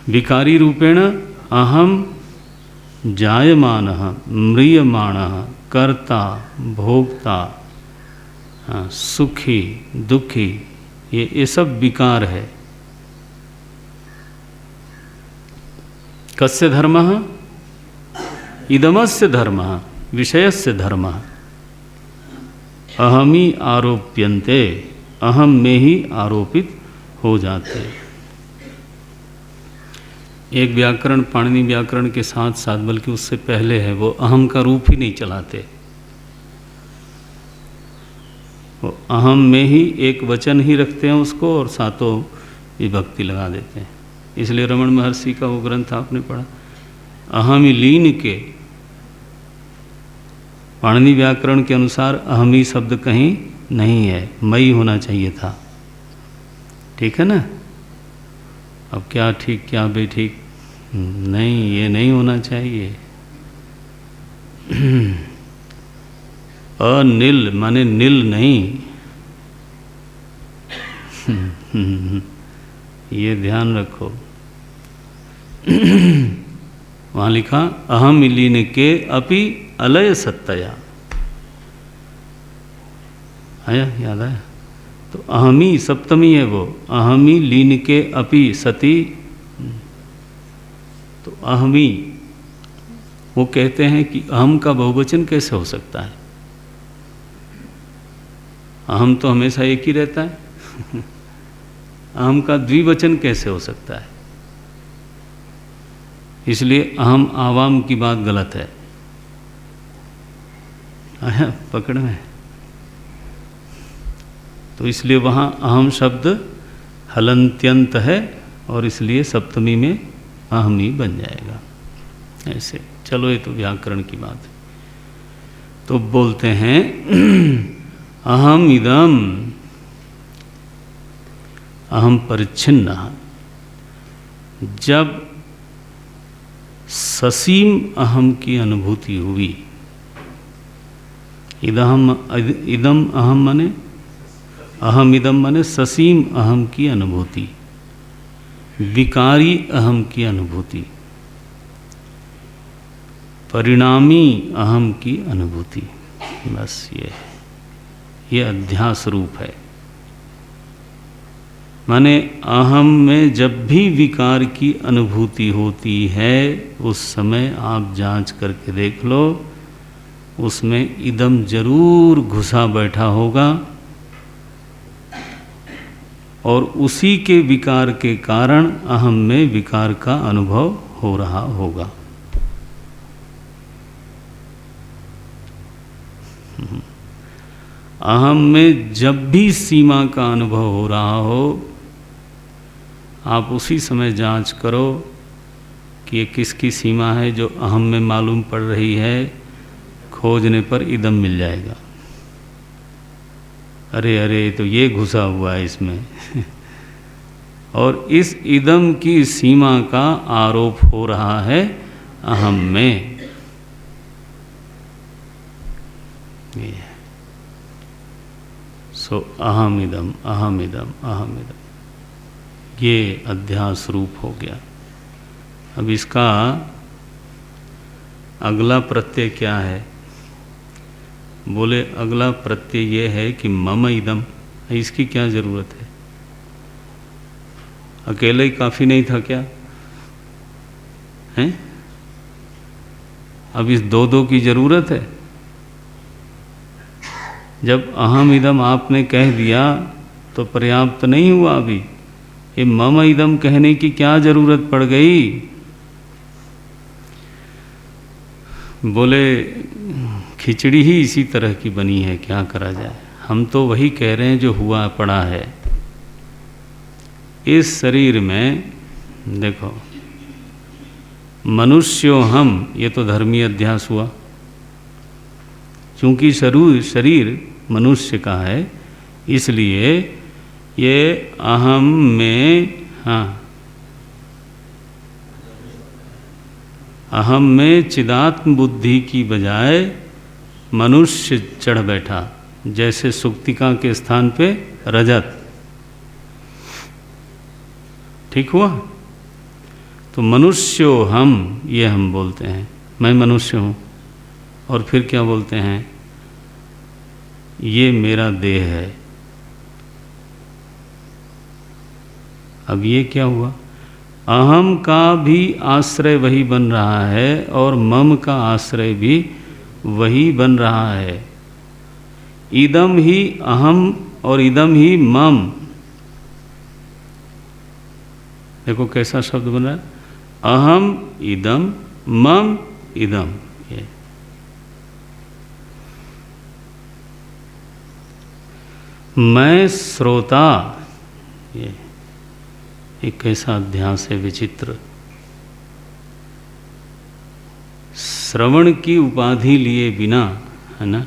विकारी रूपेण अहम जायमानः म्रियमाणः कर्ता भोक्ता सुखी दुखी, ये सब विकार है। कस्य धर्मः? इदमस्य धर्मः, विषयस्य धर्मः। अहमी आरोप्यन्ते, अहम में ही आरोपित हो जाते। एक व्याकरण पाणिनि व्याकरण के साथ साथ, बल्कि उससे पहले है, वो अहम का रूप ही नहीं चलाते। वो अहम में ही एक वचन ही रखते हैं उसको और सातों विभक्ति लगा देते हैं। इसलिए रमण महर्षि का वो ग्रंथ आपने पढ़ा, अहम लीन के, पाणिनि व्याकरण के अनुसार अहमी शब्द कहीं नहीं है, मई होना चाहिए था। ठीक है ना? अब क्या ठीक क्या बेठीक, नहीं, ये नहीं होना चाहिए। अनिल माने नील नहीं, ये ध्यान रखो। वहाँ लिखा अहम लीन के अपि अलय सत्तया, आया? याद आया? तो अहमी सप्तमी है वो, अहमी लीन के अपि सती, तो अहमी, वो कहते हैं कि अहम का बहुवचन कैसे हो सकता है? अहम तो हमेशा एक ही रहता है। अहम का द्विवचन कैसे हो सकता है? इसलिए अहम आवाम की बात गलत है। आया पकड़ में? तो इसलिए वहाँ अहम शब्द हलंत्यंत है और इसलिए सप्तमी में अहमी बन जाएगा। ऐसे चलो, ये तो व्याकरण की बात है। तो बोलते हैं अहम इदम, अहम परिच्छिन्न। जब ससीम अहम की अनुभूति हुई, इदम अहम मने, अहम इदम मने ससीम अहम की अनुभूति, विकारी अहम की अनुभूति, परिणामी अहम की अनुभूति। बस ये अध्यास रूप है। माने अहम में जब भी विकार की अनुभूति होती है, उस समय आप जांच करके देख लो, उसमें इदम जरूर घुसा बैठा होगा और उसी के विकार के कारण अहम में विकार का अनुभव हो रहा होगा। अहम में जब भी सीमा का अनुभव हो रहा हो, आप उसी समय जांच करो कि ये किसकी सीमा है जो अहम में मालूम पड़ रही है। खोजने पर इदम मिल जाएगा। अरे अरे, तो ये घुसा हुआ है इसमें। और इस इदम की सीमा का आरोप हो रहा है अहम में। सो अहम इदम, अहम इदम, अहम इदम, ये अध्यास रूप हो गया। अब इसका अगला प्रत्यय क्या है? बोले अगला प्रत्यय ये है कि मम इदम। इसकी क्या जरूरत है? अकेले ही काफी नहीं था क्या? हैं? अब इस दो की जरूरत है? जब अहम इदम आपने कह दिया तो पर्याप्त नहीं हुआ। अभी ये मम इदम कहने की क्या जरूरत पड़ गई? बोले खिचड़ी ही इसी तरह की बनी है, क्या करा जाए। हम तो वही कह रहे हैं जो हुआ पड़ा है। इस शरीर में देखो, मनुष्यो हम, ये तो धर्मीय अध्यास हुआ, क्योंकि शरीर मनुष्य का है, इसलिए ये अहम में, हाँ, अहम में चिदात्म बुद्धि की बजाय मनुष्य चढ़ बैठा, जैसे सुक्तिका के स्थान पे रजत। ठीक हुआ। तो मनुष्यो हम, ये हम बोलते हैं, मैं मनुष्य हूँ। और फिर क्या बोलते हैं, ये मेरा देह है। अब ये क्या हुआ, अहम का भी आश्रय वही बन रहा है और मम का आश्रय भी वही बन रहा है। इदम ही अहम और इदम ही मम। देखो कैसा शब्द बन रहा है, अहम इदम मम इदम। ये मैं श्रोता, ये एक कैसा अध्यास है विचित्र। श्रवण की उपाधि लिए बिना, है ना,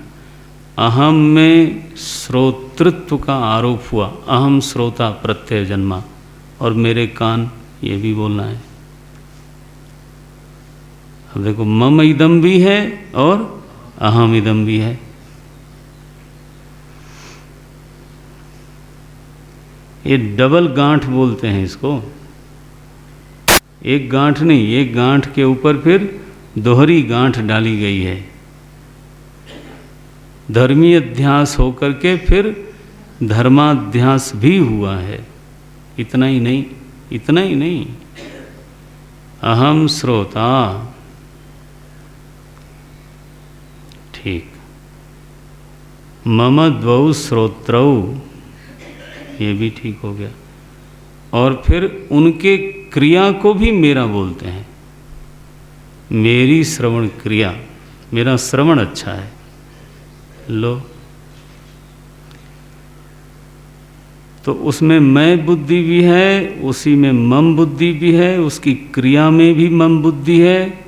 अहम में श्रोतृत्व का आरोप हुआ, अहम श्रोता प्रत्यय जन्मा, और मेरे कान, ये भी बोलना है। अब देखो, मम इदम भी है और अहम इदम भी है। ये डबल गांठ बोलते हैं इसको। एक गांठ नहीं, एक गांठ के ऊपर फिर दोहरी गांठ डाली गई है। धर्मी अध्यास होकर के फिर धर्माध्यास भी हुआ है। इतना ही नहीं, इतना ही नहीं, अहम श्रोता, ठीक, मम द्वौ श्रोत्रौ, ये भी ठीक हो गया। और फिर उनके क्रिया को भी मेरा बोलते हैं, मेरी श्रवण क्रिया, मेरा श्रवण अच्छा है। लो, तो उसमें मैं बुद्धि भी है, उसी में मम बुद्धि भी है, उसकी क्रिया में भी मम बुद्धि है,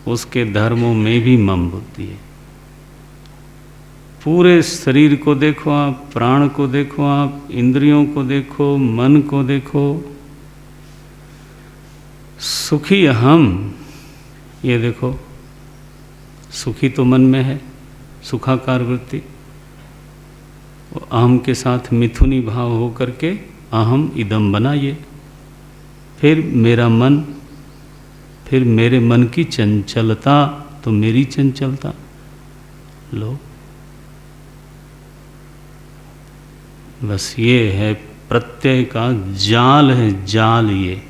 उसके धर्मों में भी मम बुद्धि है। पूरे शरीर को देखो आप, प्राण को देखो आप, इंद्रियों को देखो, मन को देखो। सुखी हम, ये देखो, सुखी तो मन में है, सुखाकार वृत्ति, अहम के साथ मिथुनी भाव हो करके अहम इदम बनाइए। फिर मेरा मन, फिर मेरे मन की चंचलता, तो मेरी चंचलता। लो, बस ये है प्रत्यय का जाल, है जाल। ये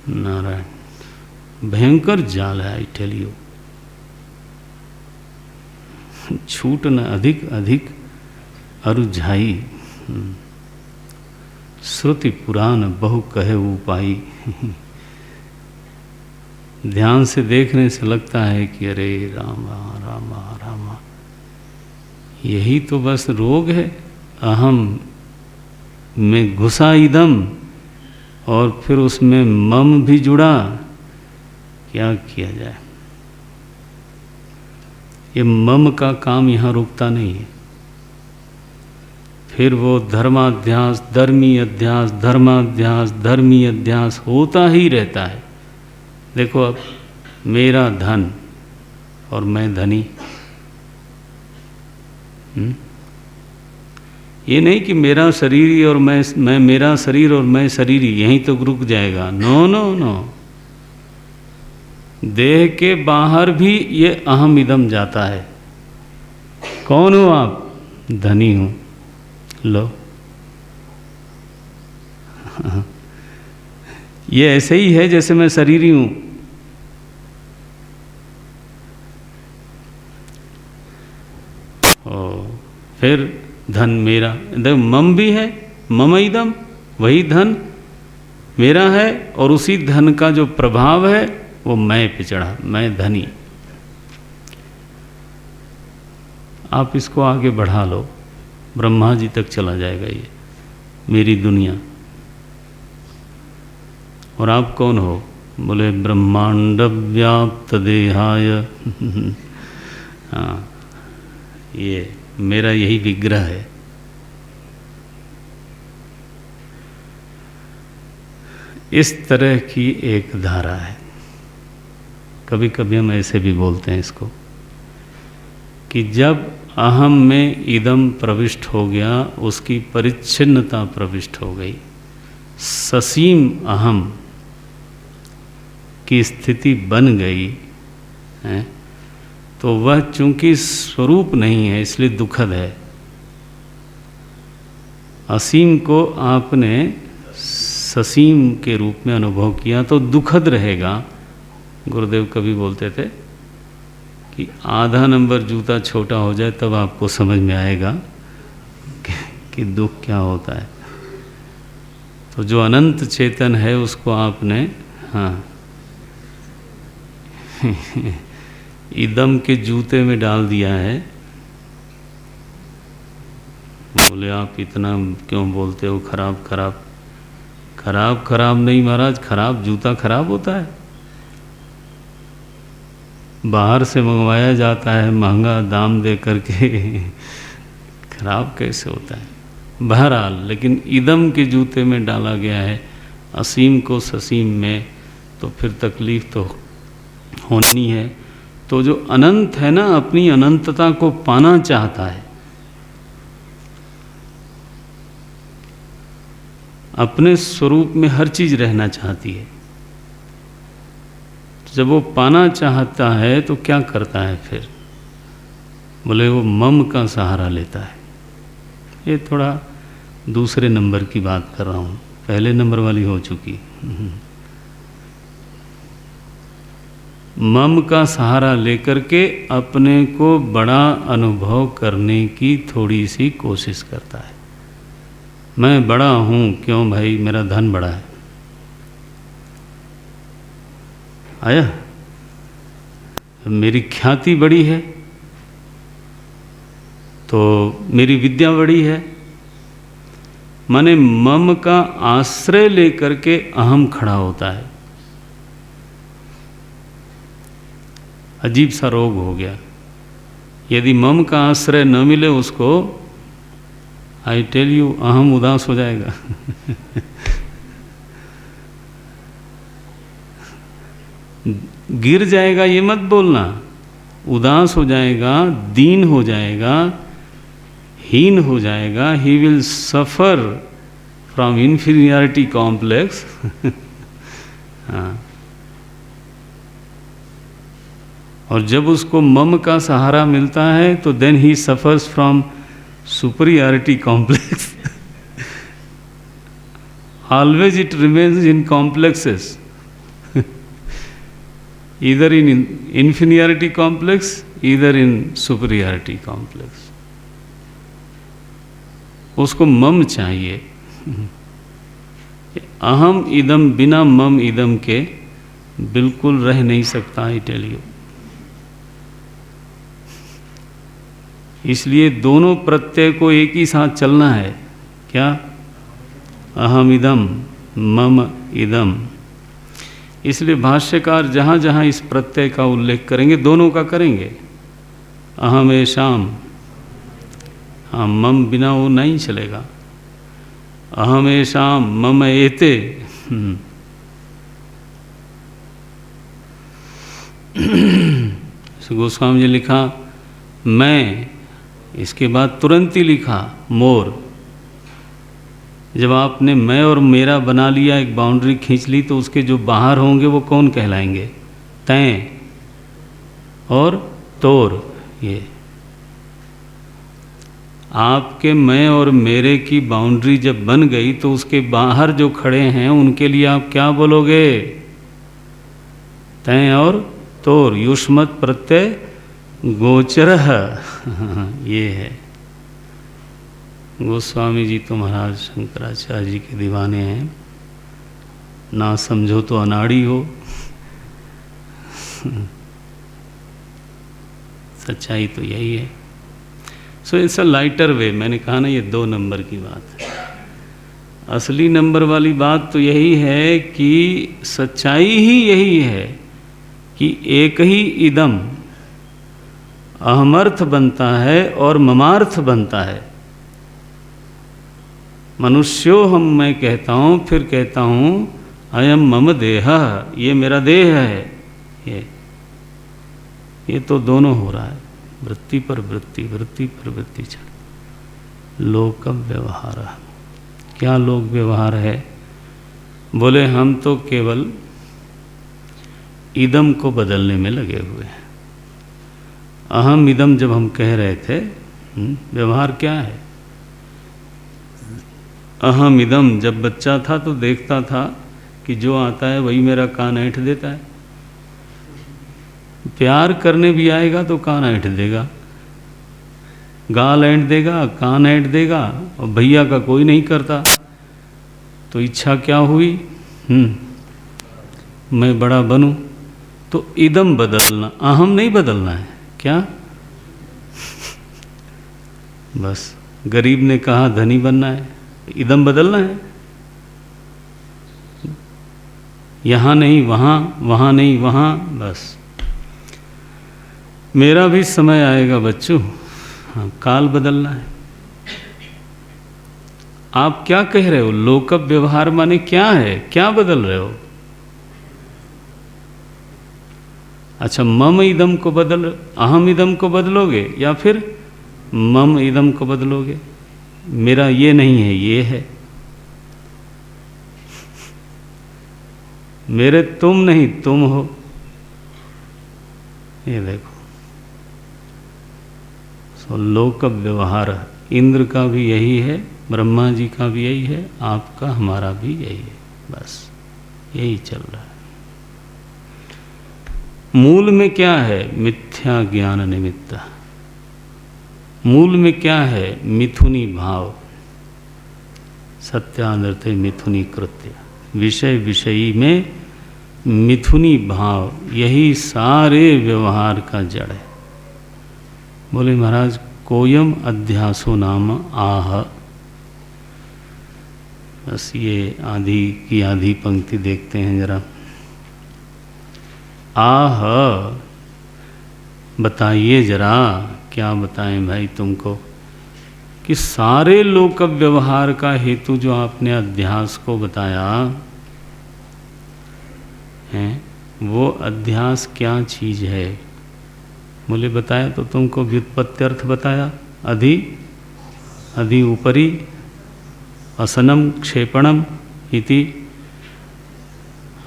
नारायण, भयंकर जाल है, आई टेल यू। छूट न अधिक अधिक अरुझाई, श्रुति पुराण बहु कहे उपाई। ध्यान से देखने से लगता है कि अरे रामा रामा रामा, यही तो बस रोग है। अहम में घुसा इदम और फिर उसमें मम भी जुड़ा, क्या किया जाए। ये मम का काम यहाँ रुकता नहीं है। फिर वो धर्माध्यास, धर्मी अध्यास, धर्माध्यास, धर्मी अध्यास होता ही रहता है। देखो अब, मेरा धन और मैं धनी, ये नहीं कि मेरा शरीर और मैं मेरा शरीर और मैं शरीरी, यहीं तो रुक जाएगा। नो नो नो, देह के बाहर भी ये अहम इदम जाता है। कौन हो आप? धनी हूँ। लो, ये ऐसे ही है जैसे मैं शरीरी हूँ। फिर धन मेरा, देखो मम भी है, मम इदम, वही धन, मेरा है, और उसी धन का जो प्रभाव है वो मैं पे चढ़ा, मैं धनी। आप इसको आगे बढ़ा लो, ब्रह्मा जी तक चला जाएगा ये मेरी दुनिया। और आप कौन हो? बोले ब्रह्मांड व्याप्त देहाय। हाँ, ये मेरा यही विग्रह है। इस तरह की एक धारा है। कभी कभी हम ऐसे भी बोलते हैं इसको कि जब अहम में इदम प्रविष्ट हो गया, उसकी परिच्छिन्नता प्रविष्ट हो गई, ससीम अहम की स्थिति बन गई है, तो वह चूंकि स्वरूप नहीं है इसलिए दुखद है। असीम को आपने ससीम के रूप में अनुभव किया तो दुखद रहेगा। गुरुदेव कभी बोलते थे कि आधा नंबर जूता छोटा हो जाए तब आपको समझ में आएगा कि दुख क्या होता है। तो जो अनंत चेतन है उसको आपने, हाँ, इदम के जूते में डाल दिया है। बोले आप इतना क्यों बोलते हो खराब खराब? खराब खराब नहीं महाराज, खराब जूता खराब होता है? बाहर से मंगवाया जाता है महंगा दाम दे करके, खराब कैसे होता है? बहरहाल, लेकिन इदम के जूते में डाला गया है, असीम को ससीम में, तो फिर तकलीफ तो होनी है। तो जो अनंत है ना, अपनी अनंतता को पाना चाहता है, अपने स्वरूप में हर चीज रहना चाहती है। जब वो पाना चाहता है तो क्या करता है फिर? बोले वो मम का सहारा लेता है। ये थोड़ा दूसरे नंबर की बात कर रहा हूँ, पहले नंबर वाली हो चुकी। मम का सहारा लेकर के अपने को बड़ा अनुभव करने की थोड़ी सी कोशिश करता है। मैं बड़ा हूँ, क्यों भाई? मेरा धन बड़ा है। आया? मेरी ख्याति बड़ी है, तो मेरी विद्या बड़ी है। माने मम का आश्रय लेकर के अहम खड़ा होता है। अजीब सा रोग हो गया। यदि मम का आश्रय न मिले उसको, आई टेल यू, अहम उदास हो जाएगा। गिर जाएगा ये मत बोलना, उदास हो जाएगा, दीन हो जाएगा, हीन हो जाएगा। He will suffer from inferiority complex. हाँ, और जब उसको मम का सहारा मिलता है तो देन ही suffers from superiority complex. Always it remains in complexes, either in inferiority complex, either in superiority complex. उसको मम चाहिए। अहम इदम बिना मम इदम के बिल्कुल रह नहीं सकता, आई टेल यू। इसलिए दोनों प्रत्यय को एक ही साथ चलना है। क्या? अहम इदम मम इदम। इसलिए भाष्यकार जहाँ जहाँ इस प्रत्यय का उल्लेख करेंगे दोनों का करेंगे। अहम एशाम, हाँ, मम बिना वो नहीं चलेगा। अहम एशाम मम एते। गोस्वामी जी लिखा मैं, इसके बाद तुरंत ही लिखा मोर। जब आपने मैं और मेरा बना लिया, एक बाउंड्री खींच ली, तो उसके जो बाहर होंगे वो कौन कहलाएंगे? तैं और तोर। ये आपके मैं और मेरे की बाउंड्री जब बन गई तो उसके बाहर जो खड़े हैं उनके लिए आप क्या बोलोगे? तैं और तोर। युष्मत् प्रत्यय गोचरः। ये है। गोस्वामी जी तो महाराज शंकराचार्य जी के दीवाने हैं। ना समझो तो अनाड़ी हो। सच्चाई तो यही है। सो इट्स अ लाइटर वे। मैंने कहा ना, ये 2 नंबर की बात है। असली नंबर वाली बात तो यही है कि सच्चाई ही यही है कि एक ही इदम अहमर्थ बनता है और ममार्थ बनता है। मनुष्यो हम, मैं कहता हूँ, फिर कहता हूँ अयम मम देह, ये मेरा देह है। ये तो दोनों हो रहा है, वृत्ति पर वृत्ति, वृत्ति पर वृत्ति चढ़। लोक व्यवहार। क्या लोक व्यवहार है? बोले हम तो केवल इदम को बदलने में लगे हुए हैं। अहम इदम जब हम कह रहे थे, व्यवहार क्या है? अहम इदम, जब बच्चा था तो देखता था कि जो आता है वही मेरा कान ऐंठ देता है। प्यार करने भी आएगा तो कान ऐंठ देगा, गाल ऐंठ देगा, कान ऐंठ देगा, और भैया का कोई नहीं करता। तो इच्छा क्या हुई? मैं बड़ा बनूं। तो इदम बदलना, अहम नहीं बदलना है। क्या? बस गरीब ने कहा धनी बनना है, इदम बदलना है। यहाँ नहीं वहाँ, वहाँ नहीं वहाँ। बस मेरा भी समय आएगा बच्चों, हाँ, काल बदलना है। आप क्या कह रहे हो? लोक व्यवहार माने क्या है? क्या बदल रहे हो? अच्छा, मम इदम को बदल, अहम इदम को बदलोगे या फिर मम इदम को बदलोगे? मेरा ये नहीं है, ये है। मेरे तुम नहीं, तुम हो। ये देखो, सो लोक व्यवहार। इंद्र का भी यही है, ब्रह्मा जी का भी यही है, आपका हमारा भी यही है। बस यही चल रहा है। मूल में क्या है? मिथ्या ज्ञान निमित्त। मूल में क्या है? मिथुनी भाव। सत्यानर्थे मिथुनी कृत्य। विषय विषयी में मिथुनी भाव, यही सारे व्यवहार का जड़ है। बोले महाराज, कोयम अध्यासो नाम आह। बस ये आधी की आधी पंक्ति देखते हैं जरा। आह, बताइए जरा, क्या बताएं भाई तुमको, कि सारे लोक व्यवहार का हेतु जो आपने अध्यास को बताया है, वो अध्यास क्या चीज है? बोले बताया तो तुमको व्युत्पत्त्यर्थ बताया। अधि, अधि उपरि, असनम क्षेपणम इति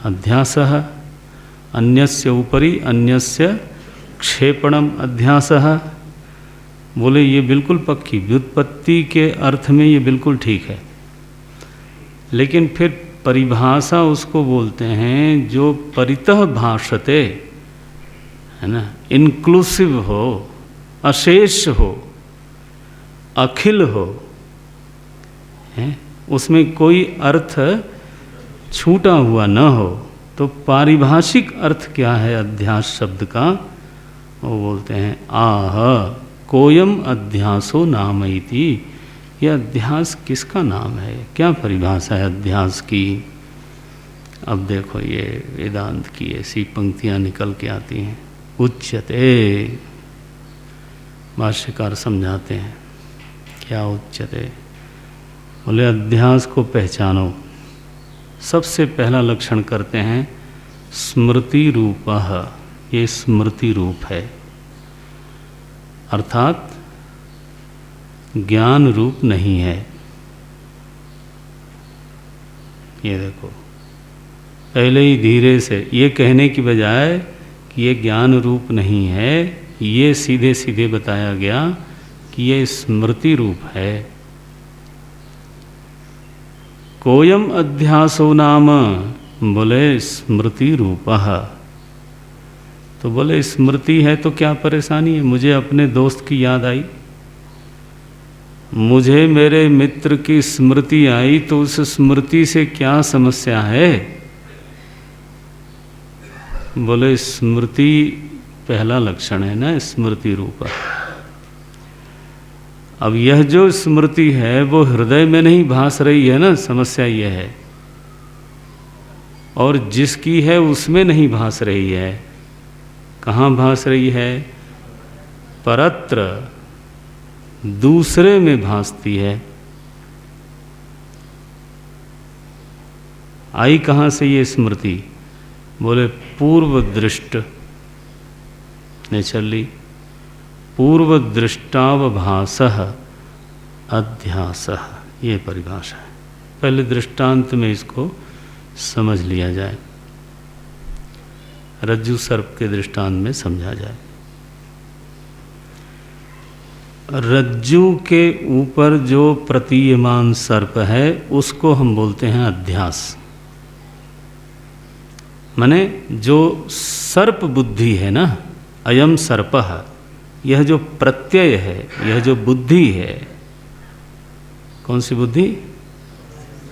अध्यासः। अन्यस्य उपरि अन्यस्य क्षेपणम अध्यासः। बोले ये बिल्कुल पक्की व्युत्पत्ति के अर्थ में ये बिल्कुल ठीक है, लेकिन फिर परिभाषा उसको बोलते हैं जो परितः भाषते, है ना, इंक्लूसिव हो, अशेष हो, अखिल हो, है, उसमें कोई अर्थ छूटा हुआ न हो। तो पारिभाषिक अर्थ क्या है अध्यास शब्द का? वो बोलते हैं आह कोयम अध्यासो नाम इति। यह अध्यास किसका नाम है? क्या परिभाषा है अध्यास की? अब देखो, ये वेदांत की ऐसी पंक्तियां निकल के आती हैं। उच्यते, भाष्यकार समझाते हैं क्या उच्यते। बोले अध्यास को पहचानो। सबसे पहला लक्षण करते हैं स्मृति रूपः। ये स्मृति रूप है, अर्थात ज्ञान रूप नहीं है। ये देखो, पहले ही धीरे से ये कहने की बजाय कि ये ज्ञान रूप नहीं है, ये सीधे सीधे बताया गया कि ये स्मृति रूप है। कोयम अध्यासो नाम, बोले स्मृति रूपः। तो बोले स्मृति है तो क्या परेशानी है? मुझे अपने दोस्त की याद आई, मुझे मेरे मित्र की स्मृति आई, तो उस स्मृति से क्या समस्या है? बोले स्मृति पहला लक्षण है ना, स्मृति रूप। अब यह जो स्मृति है वो हृदय में नहीं भास रही है ना, समस्या यह है। और जिसकी है उसमें नहीं भास रही है। कहाँ भास रही है? परत्र, दूसरे में भासती है। आई कहाँ से ये स्मृति? बोले पूर्व दृष्ट ने चली। पूर्व दृष्टावभासः अध्यासः, ये परिभाषा है। पहले दृष्टांत में इसको समझ लिया जाए, रज्जु सर्प के दृष्टांत में समझा जाए। रज्जु के ऊपर जो प्रतीयमान सर्प है उसको हम बोलते हैं अध्यास। माने जो सर्प बुद्धि है ना, अयम सर्पः, यह जो प्रत्यय है, यह जो बुद्धि है, कौन सी बुद्धि?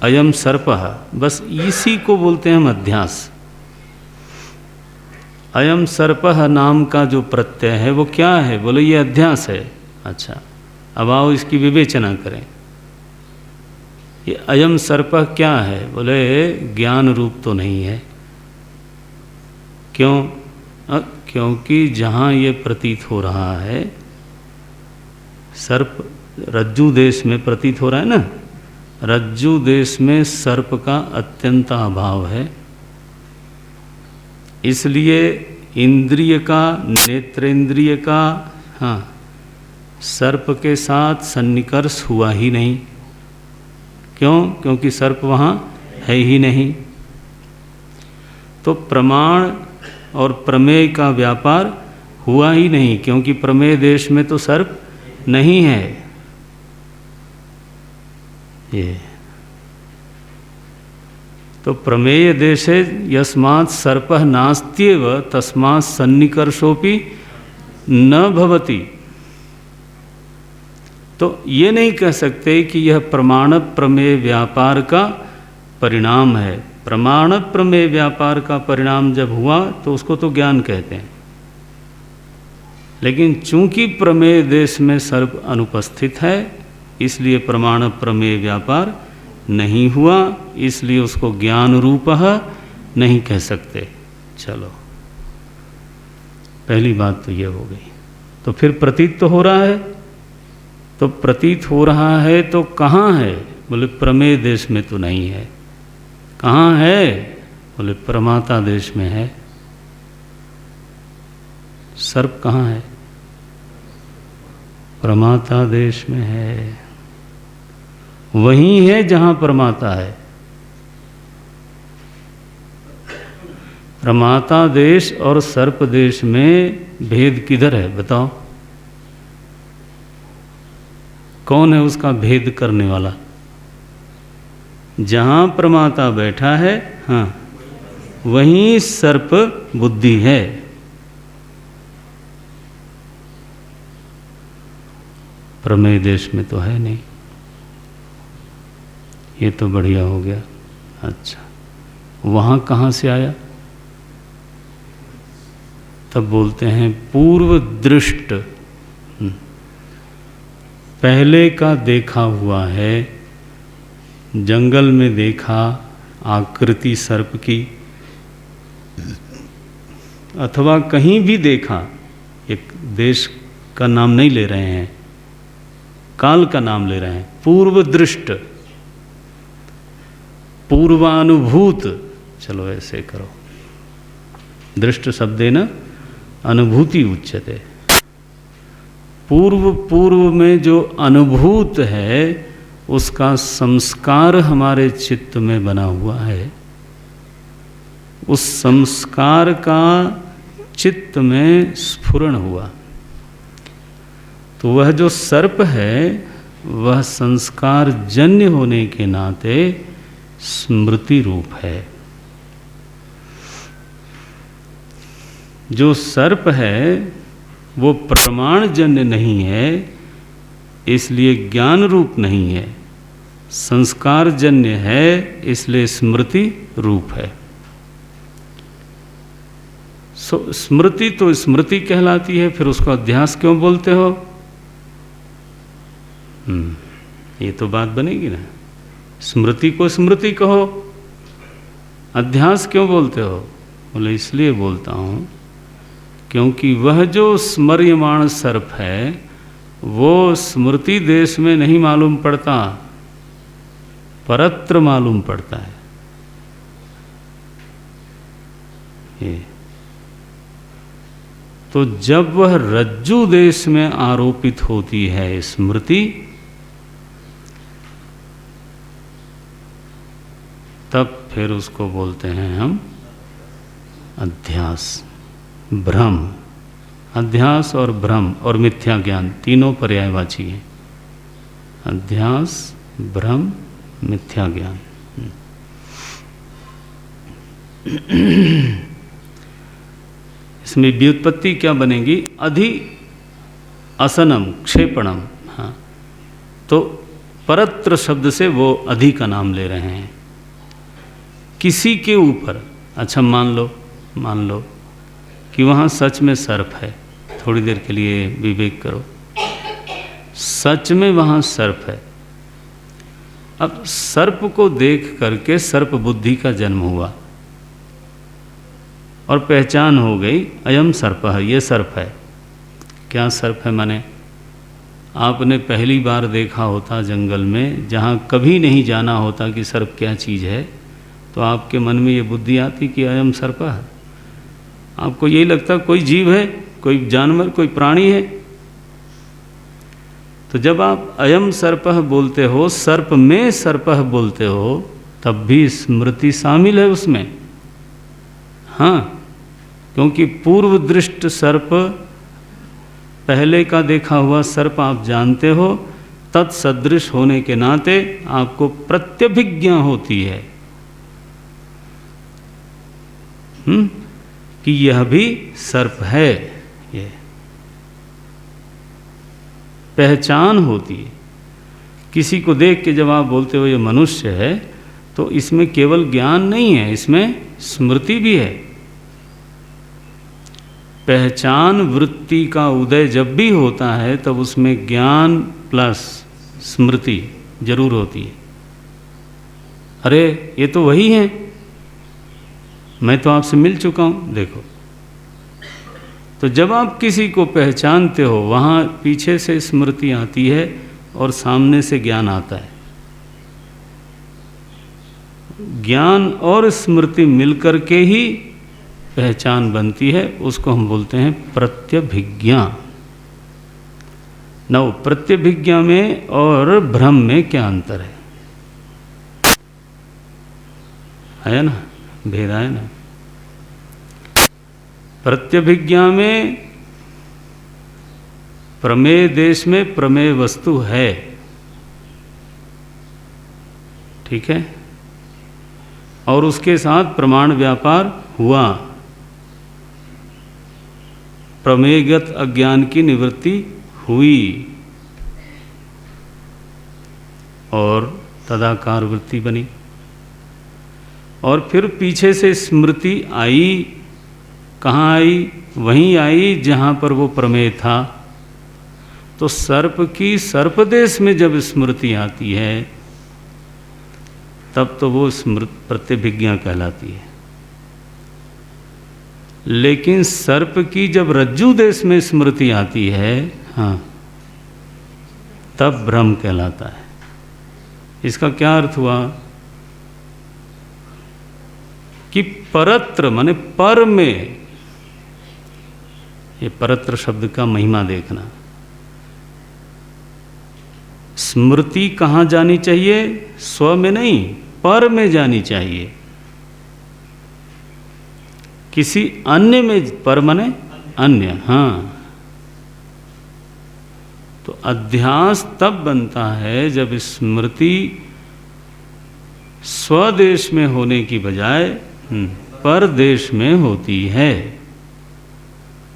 अयम सर्पः, बस इसी को बोलते हैं हम अध्यास। अयम सर्पः नाम का जो प्रत्यय है वो क्या है? बोले ये अध्यास है। अच्छा, अब आओ इसकी विवेचना करें। ये अयम सर्पः क्या है? बोले ज्ञान रूप तो नहीं है। क्यों? क्योंकि जहाँ ये प्रतीत हो रहा है, सर्प रज्जु देश में प्रतीत हो रहा है ना, रज्जु देश में सर्प का अत्यंत अभाव है। इसलिए इंद्रिय का, नेत्रेंद्रिय का, हाँ, सर्प के साथ सन्निकर्ष हुआ ही नहीं। क्यों? क्योंकि सर्प वहाँ है ही नहीं। तो प्रमाण और प्रमेय का व्यापार हुआ ही नहीं, क्योंकि प्रमेय देश में तो सर्प नहीं है। ये तो प्रमेय देशे यस्मात् सर्पः नास्त्येव तस्मात् सन्निकर्षोपि न भवति। तो ये नहीं कह सकते कि यह प्रमाण प्रमेय व्यापार का परिणाम है। प्रमाण प्रमेय व्यापार का परिणाम जब हुआ तो उसको तो ज्ञान कहते हैं। लेकिन चूंकि प्रमेय देश में सर्प अनुपस्थित है, इसलिए प्रमाण प्रमेय व्यापार नहीं हुआ, इसलिए उसको ज्ञान रूपः नहीं कह सकते। चलो, पहली बात तो ये हो गई। तो फिर प्रतीत तो हो रहा है, तो प्रतीत हो रहा है तो कहाँ है? बोले प्रमेय देश में तो नहीं है। कहाँ है? बोले प्रमाता देश में है। सर्प कहाँ है? प्रमाता देश में है। वहीं है जहाँ प्रमाता है। प्रमाता देश और सर्प देश में भेद किधर है? बताओ, कौन है उसका भेद करने वाला? जहाँ प्रमाता बैठा है, हाँ, वहीं सर्प बुद्धि है। प्रमेय देश में तो है नहीं। ये तो बढ़िया हो गया। अच्छा, वहाँ कहाँ से आया? तब बोलते हैं पूर्व दृष्ट, पहले का देखा हुआ है। जंगल में देखा आकृति सर्प की, अथवा कहीं भी देखा, एक देश का नाम नहीं ले रहे हैं, काल का नाम ले रहे हैं। पूर्व दृष्ट, पूर्वानुभूत, चलो ऐसे करो, दृष्ट शब्देन अनुभूति उच्यते। पूर्व पूर्व में जो अनुभूत है उसका संस्कार हमारे चित्त में बना हुआ है। उस संस्कार का चित्त में स्फुरण हुआ, तो वह जो सर्प है वह संस्कार जन्य होने के नाते स्मृति रूप है। जो सर्प है वो प्रमाण जन्य नहीं है, इसलिए ज्ञान रूप नहीं है। संस्कार जन्य है, इसलिए स्मृति रूप है। स्मृति तो स्मृति कहलाती है, फिर उसको अध्यास क्यों बोलते हो? ये तो बात बनेगी ना। स्मृति को स्मृति कहो, अध्यास क्यों बोलते हो? बोले इसलिए बोलता हूँ क्योंकि वह जो स्मर्यमाण सर्प है वो स्मृति देश में नहीं मालूम पड़ता, परत्र मालूम पड़ता है। ये तो जब वह रज्जु देश में आरोपित होती है स्मृति, तब फिर उसको बोलते हैं हम अध्यास, भ्रम। अध्यास और भ्रम और मिथ्या ज्ञान तीनों पर्यायवाची हैं। अध्यास, भ्रम, मिथ्या ज्ञान। इसमें व्युत्पत्ति क्या बनेगी? अधि असनम क्षेपणम। हाँ, तो परत्र शब्द से वो अधि का नाम ले रहे हैं, किसी के ऊपर। अच्छा मान लो कि वहाँ सच में सर्प है, थोड़ी देर के लिए विवेक करो, सच में वहाँ सर्प है। अब सर्प को देख करके सर्प बुद्धि का जन्म हुआ और पहचान हो गई, अयम सर्प है, ये सर्प है। क्या सर्प है? माने आपने पहली बार देखा होता जंगल में, जहाँ कभी नहीं जाना होता कि सर्प क्या चीज़ है, तो आपके मन में ये बुद्धि आती कि अयम सर्प है। आपको यही लगता कोई जीव है, कोई जानवर, कोई प्राणी है। तो जब आप अयम सर्पः बोलते हो, सर्प में सर्पः बोलते हो, तब भी स्मृति शामिल है उसमें। हाँ, क्योंकि पूर्व दृष्ट सर्प, पहले का देखा हुआ सर्प आप जानते हो, तत्सदृश होने के नाते आपको प्रत्यभिज्ञा होती है कि यह भी सर्प है। ये पहचान होती है। किसी को देख के जब आप बोलते हो ये मनुष्य है, तो इसमें केवल ज्ञान नहीं है, इसमें स्मृति भी है। पहचान वृत्ति का उदय जब भी होता है, तब उसमें ज्ञान प्लस स्मृति जरूर होती है। अरे ये तो वही है, मैं तो आपसे मिल चुका हूँ, देखो। तो जब आप किसी को पहचानते हो, वहाँ पीछे से स्मृति आती है और सामने से ज्ञान आता है। ज्ञान और स्मृति मिलकर के ही पहचान बनती है, उसको हम बोलते हैं प्रत्यभिज्ञा। नौ, प्रत्यभिज्ञा में और भ्रम में क्या अंतर है ना? भेद है ना? प्रत्यभिज्ञा में प्रमेय देश में प्रमेय वस्तु है, ठीक है, और उसके साथ प्रमाण व्यापार हुआ, प्रमेयगत अज्ञान की निवृत्ति हुई और तदाकार वृत्ति बनी, और फिर पीछे से स्मृति आई। कहाँ आई? वहीं आई जहाँ पर वो प्रमेय था। तो सर्प की सर्पदेश में जब स्मृति आती है, तब तो वो प्रत्यभिज्ञा कहलाती है। लेकिन सर्प की जब रज्जु देश में स्मृति आती है, हाँ, तब भ्रम कहलाता है। इसका क्या अर्थ हुआ कि परत्र माने पर में, ये परत्र शब्द का महिमा देखना। स्मृति कहाँ जानी चाहिए? स्व में नहीं, पर में जानी चाहिए। किसी अन्य में, पर माने अन्य। हाँ, तो अध्यास तब बनता है जब स्मृति स्वदेश में होने की बजाय परदेश में होती है।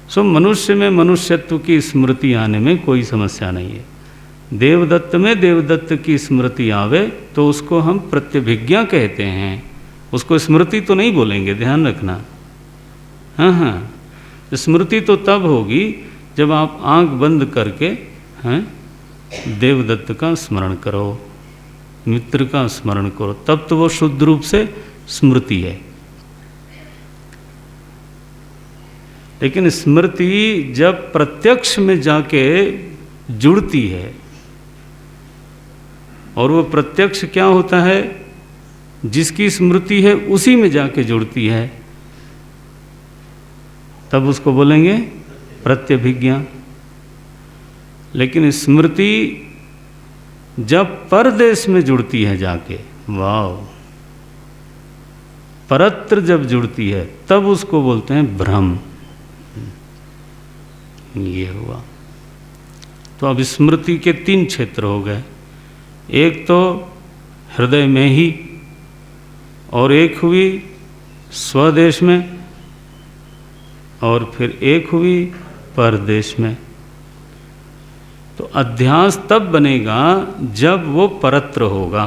सो मनुष्य में मनुष्यत्व की स्मृति आने में कोई समस्या नहीं है। देवदत्त में देवदत्त की स्मृति आवे तो उसको हम प्रत्यभिज्ञा कहते हैं, उसको स्मृति तो नहीं बोलेंगे, ध्यान रखना। हाँ हाँ, स्मृति तो तब होगी जब आप आंख बंद करके हैं देवदत्त का स्मरण करो, मित्र का स्मरण करो, तब तो वो शुद्ध रूप से स्मृति है। लेकिन स्मृति जब प्रत्यक्ष में जाके जुड़ती है, और वो प्रत्यक्ष क्या होता है, जिसकी स्मृति है उसी में जाके जुड़ती है, तब उसको बोलेंगे प्रत्यभिज्ञा। लेकिन स्मृति जब परदेश में जुड़ती है जाके, वाह, परत्र जब जुड़ती है तब उसको बोलते हैं भ्रम। ये हुआ। तो अब स्मृति के 3 क्षेत्र हो गए, एक तो हृदय में ही, और एक हुई स्वदेश में, और फिर एक हुई परदेश में। तो अध्यास तब बनेगा जब वो परत्र होगा।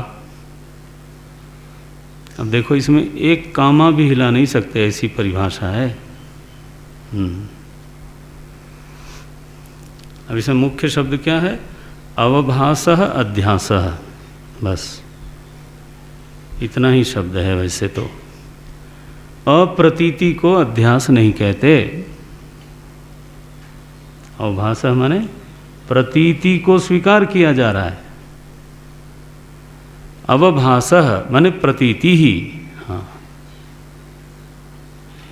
अब देखो इसमें एक कामा भी हिला नहीं सकते, ऐसी परिभाषा है। अब इसमें मुख्य शब्द क्या है, अवभासः अध्यासः, बस इतना ही शब्द है। वैसे तो अप्रतीति को अध्यास नहीं कहते। अवभासः माने प्रतीति को स्वीकार किया जा रहा है, अवभासः माने प्रतीति ही। हाँ,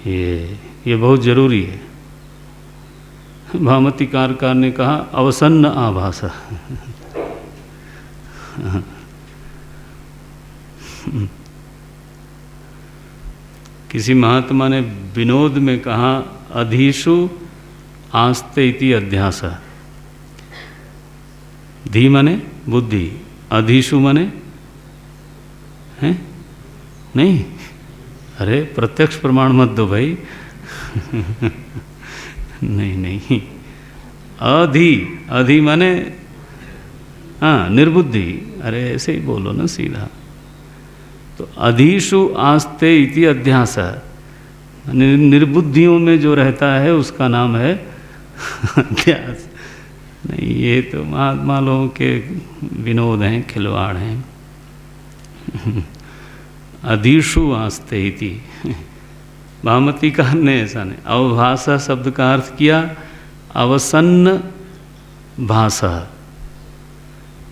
ये बहुत जरूरी है। भामतीकार ने कहा अवसन्न आभासः। किसी महात्मा ने विनोद में कहा अधीषु आस्ते इति अध्यासः। धी माने बुद्धि, अधीषु माने हैं नहीं, अरे प्रत्यक्ष प्रमाण मत दो भाई। नहीं, अधि माने हाँ निर्बुद्धि, अरे ऐसे ही बोलो ना सीधा। तो अधीषु आस्ते इति अध्यास, निर्बुद्धियों में जो रहता है उसका नाम है अध्यास। नहीं, ये तो महात्मा लोगों के विनोद हैं, खिलवाड़ हैं। अधीषु आस्ते इति, भामतीकार ने ऐसा नहीं। अवभाषा शब्द का अर्थ किया अवसन्न भाषा,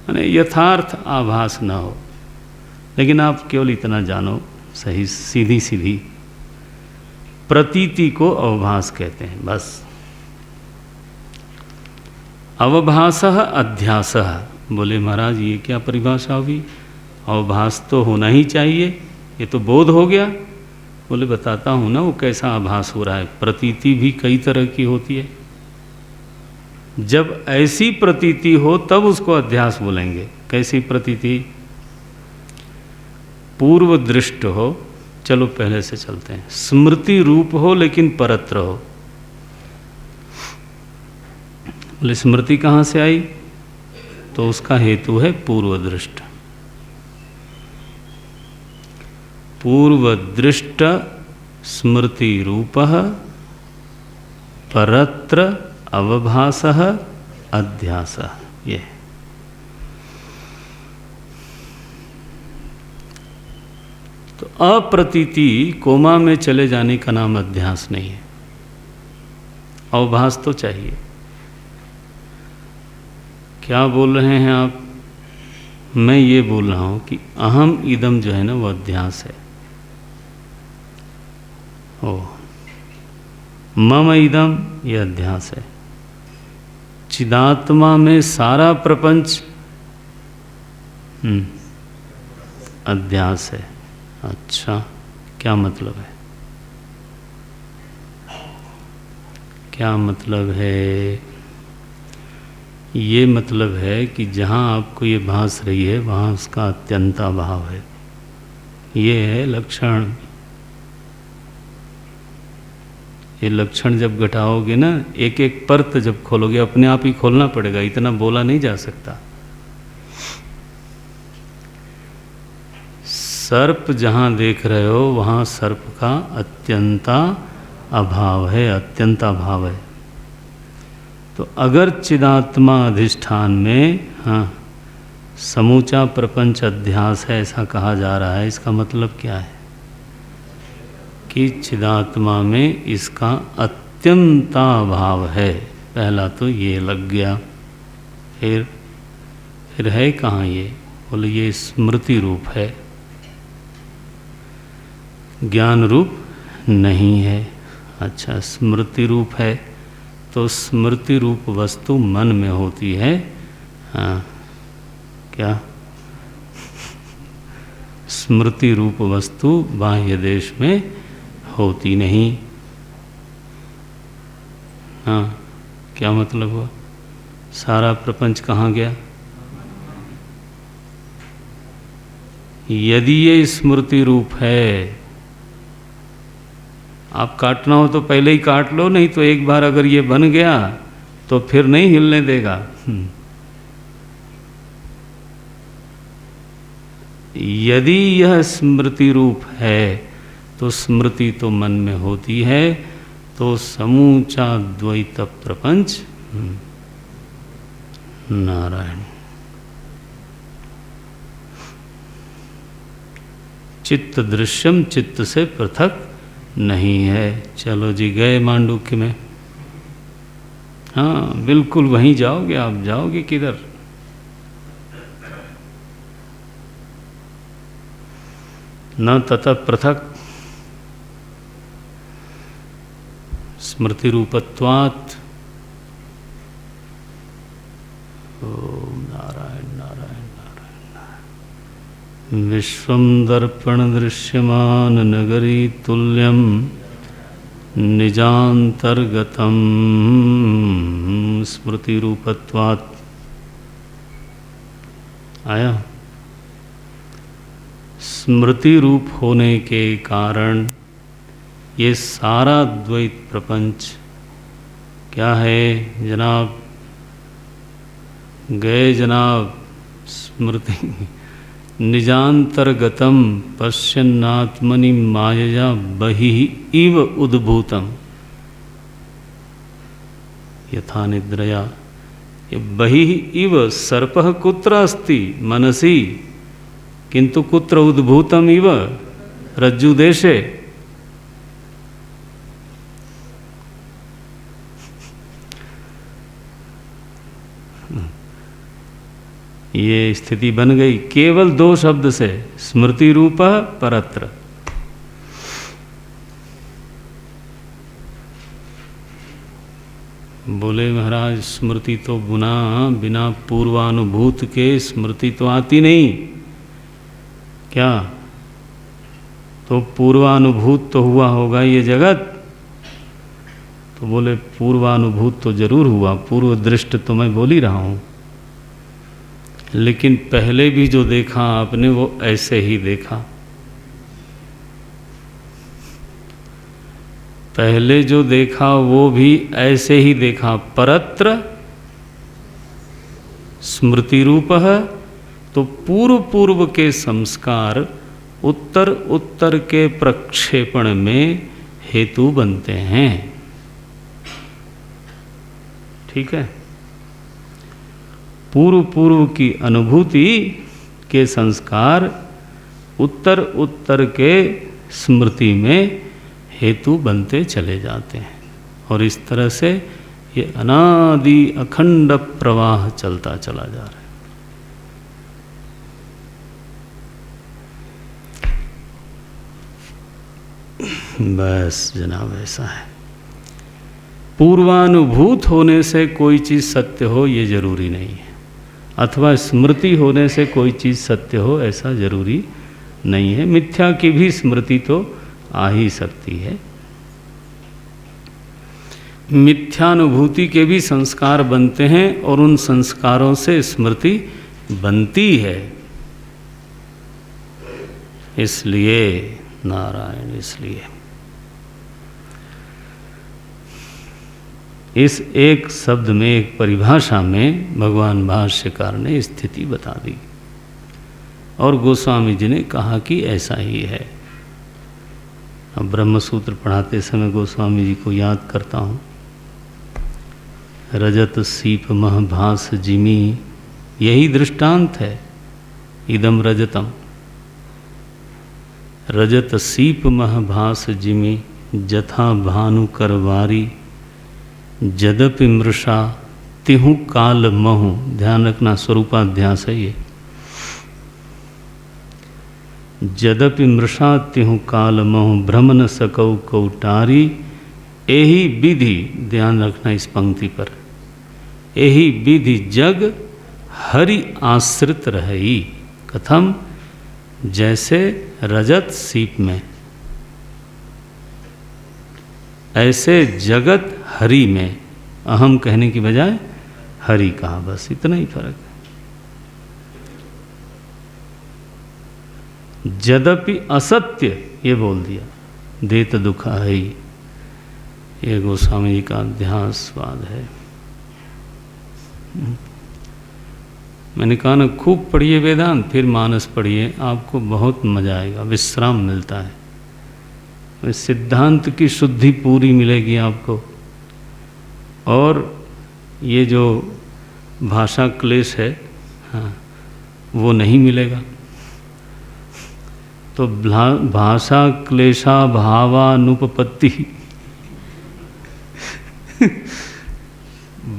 यानी यथार्थ आभास न हो। लेकिन आप केवल इतना जानो, सही सीधी सीधी प्रतीति को अवभास कहते हैं, बस। अवभासः अध्यासः, बोले महाराज ये क्या परिभाषा हुई, अवभास तो होना ही चाहिए, ये तो बोध हो गया। बोले बताता हूँ ना वो कैसा आभास हो रहा है। प्रतीति भी कई तरह की होती है, जब ऐसी प्रतीति हो तब उसको अध्यास बोलेंगे। कैसी प्रतीति, पूर्व दृष्ट हो, चलो पहले से चलते हैं, स्मृति रूप हो लेकिन परत्र हो। बोले स्मृति कहाँ से आई, तो उसका हेतु है पूर्व दृष्ट। पूर्व दृष्ट स्मृति रूपः परत्र अवभासः अध्यासः। ये तो अप्रतीति कोमा में चले जाने का नाम अध्यास नहीं है, अवभास तो चाहिए। क्या बोल रहे हैं आप, मैं ये बोल रहा हूँ कि अहम इदम जो है ना वो अध्यास है। ओ मम इदम ये अध्यास है। चिदात्मा में सारा प्रपंच अध्यास है। अच्छा, क्या मतलब है, क्या मतलब है? ये मतलब है कि जहाँ आपको ये भास रही है वहाँ उसका अत्यंता भाव है। ये है लक्षण। ये लक्षण जब घटाओगे ना, एक एक परत जब खोलोगे, अपने आप ही खोलना पड़ेगा, इतना बोला नहीं जा सकता। सर्प जहाँ देख रहे हो वहाँ सर्प का अत्यंता अभाव है, अत्यंत अभाव है। तो अगर चिदात्मा अधिष्ठान में समूचा प्रपंच अध्यास है ऐसा कहा जा रहा है, इसका मतलब क्या है कि चिदात्मा में इसका अत्यंताभाव है। पहला तो ये लग गया। फिर है कहाँ ये? बोले ये स्मृति रूप है, ज्ञान रूप नहीं है। अच्छा, स्मृति रूप है तो स्मृति रूप वस्तु मन में होती है। क्या? स्मृति रूप वस्तु बाह्य देश में होती नहीं। क्या मतलब हुआ? सारा प्रपंच कहाँ गया? यदि ये स्मृति रूप है, आप काटना हो तो पहले ही काट लो, नहीं तो एक बार अगर ये बन गया तो फिर नहीं हिलने देगा। यदि यह स्मृति रूप है तो स्मृति तो मन में होती है, तो समूचा द्वैत प्रपंच नारायण चित्त दृश्यम चित्त से पृथक नहीं है। चलो जी, गए मांडूक्य में। हाँ बिल्कुल वहीं जाओगे आप। जाओगे किधर? न ततः पृथक स्मृति रूपत्वात्। ओम नारायण नारायण नारायण नारायण। विश्वं दर्पण दृश्यमान नगरी तुल्यं निजांतर्गतम स्मृति रूपत्वात्। आया? स्मृति रूप होने के कारण ये सारा द्वैत प्रपंच क्या है जनाब? गए जनाब स्मृति निजांतर्गतम पश्यन्नात्मनि मायया बहिः इव उद्भूतम यथा निद्रया। ये बहिः इव सर्पः कुत्र अस्ति? मनसि, किंतु कुत्र उद्भूतम इव? रज्जुदेशे। ये स्थिति बन गई केवल दो शब्द से, स्मृति रूप परत्र। बोले महाराज स्मृति तो बिना पूर्वानुभूत के स्मृति तो आती नहीं। क्या? तो पूर्वानुभूत तो हुआ होगा ये जगत। तो बोले पूर्वानुभूत तो जरूर हुआ, पूर्व दृष्ट तो मैं बोल ही रहा हूँ, लेकिन पहले भी जो देखा आपने वो ऐसे ही देखा। पहले जो देखा वो भी ऐसे ही देखा। परत्र स्मृति रूप है, तो पूर्व पूर्व के संस्कार उत्तर उत्तर के प्रक्षेपण में हेतु बनते हैं। ठीक है? पूर्व पूर्व की अनुभूति के संस्कार उत्तर उत्तर के स्मृति में हेतु बनते चले जाते हैं, और इस तरह से ये अनादि अखंड प्रवाह चलता चला जा रहा है। बस जनाब ऐसा है। पूर्वानुभूत होने से कोई चीज़ सत्य हो ये जरूरी नहीं है, अथवा स्मृति होने से कोई चीज़ सत्य हो ऐसा जरूरी नहीं है। मिथ्या की भी स्मृति तो आ ही सकती है। मिथ्यानुभूति के भी संस्कार बनते हैं और उन संस्कारों से स्मृति बनती है। इसलिए नारायण, इसलिए इस एक शब्द में, एक परिभाषा में भगवान भाष्यकार ने स्थिति बता दी, और गोस्वामी जी ने कहा कि ऐसा ही है। अब ब्रह्मसूत्र पढ़ाते समय गोस्वामी जी को याद करता हूँ। रजत सीप मह भास जिमी, यही दृष्टांत है। इदम रजतम, रजत सीप मह भास जिमी, जथा भानु करवारी, जदपि मृषा तिहु काल महु। ध्यान रखना, स्वरूपाध्यास है ये। जदपि मृषा तिहु काल महु, भ्रम न सकौ कौटारी। एही विधि, ध्यान रखना इस पंक्ति पर, एही विधि जग हरि आश्रित रही। कथम, जैसे रजत सीप में, ऐसे जगत हरि में। अहम कहने की बजाय हरि कहा, बस इतना ही फर्क है। यद्यपि असत्य ये बोल दिया, देत दुख है। ये गोस्वामी जी का अध्यासवाद है। मैंने कहा ना, खूब पढ़िए वेदांत, फिर मानस पढ़िए, आपको बहुत मजा आएगा, विश्राम मिलता है। सिद्धांत की शुद्धि पूरी मिलेगी आपको, और ये जो भाषा क्लेश है, हाँ, वो नहीं मिलेगा। तो भाषा क्लेशा भावानुपपत्ति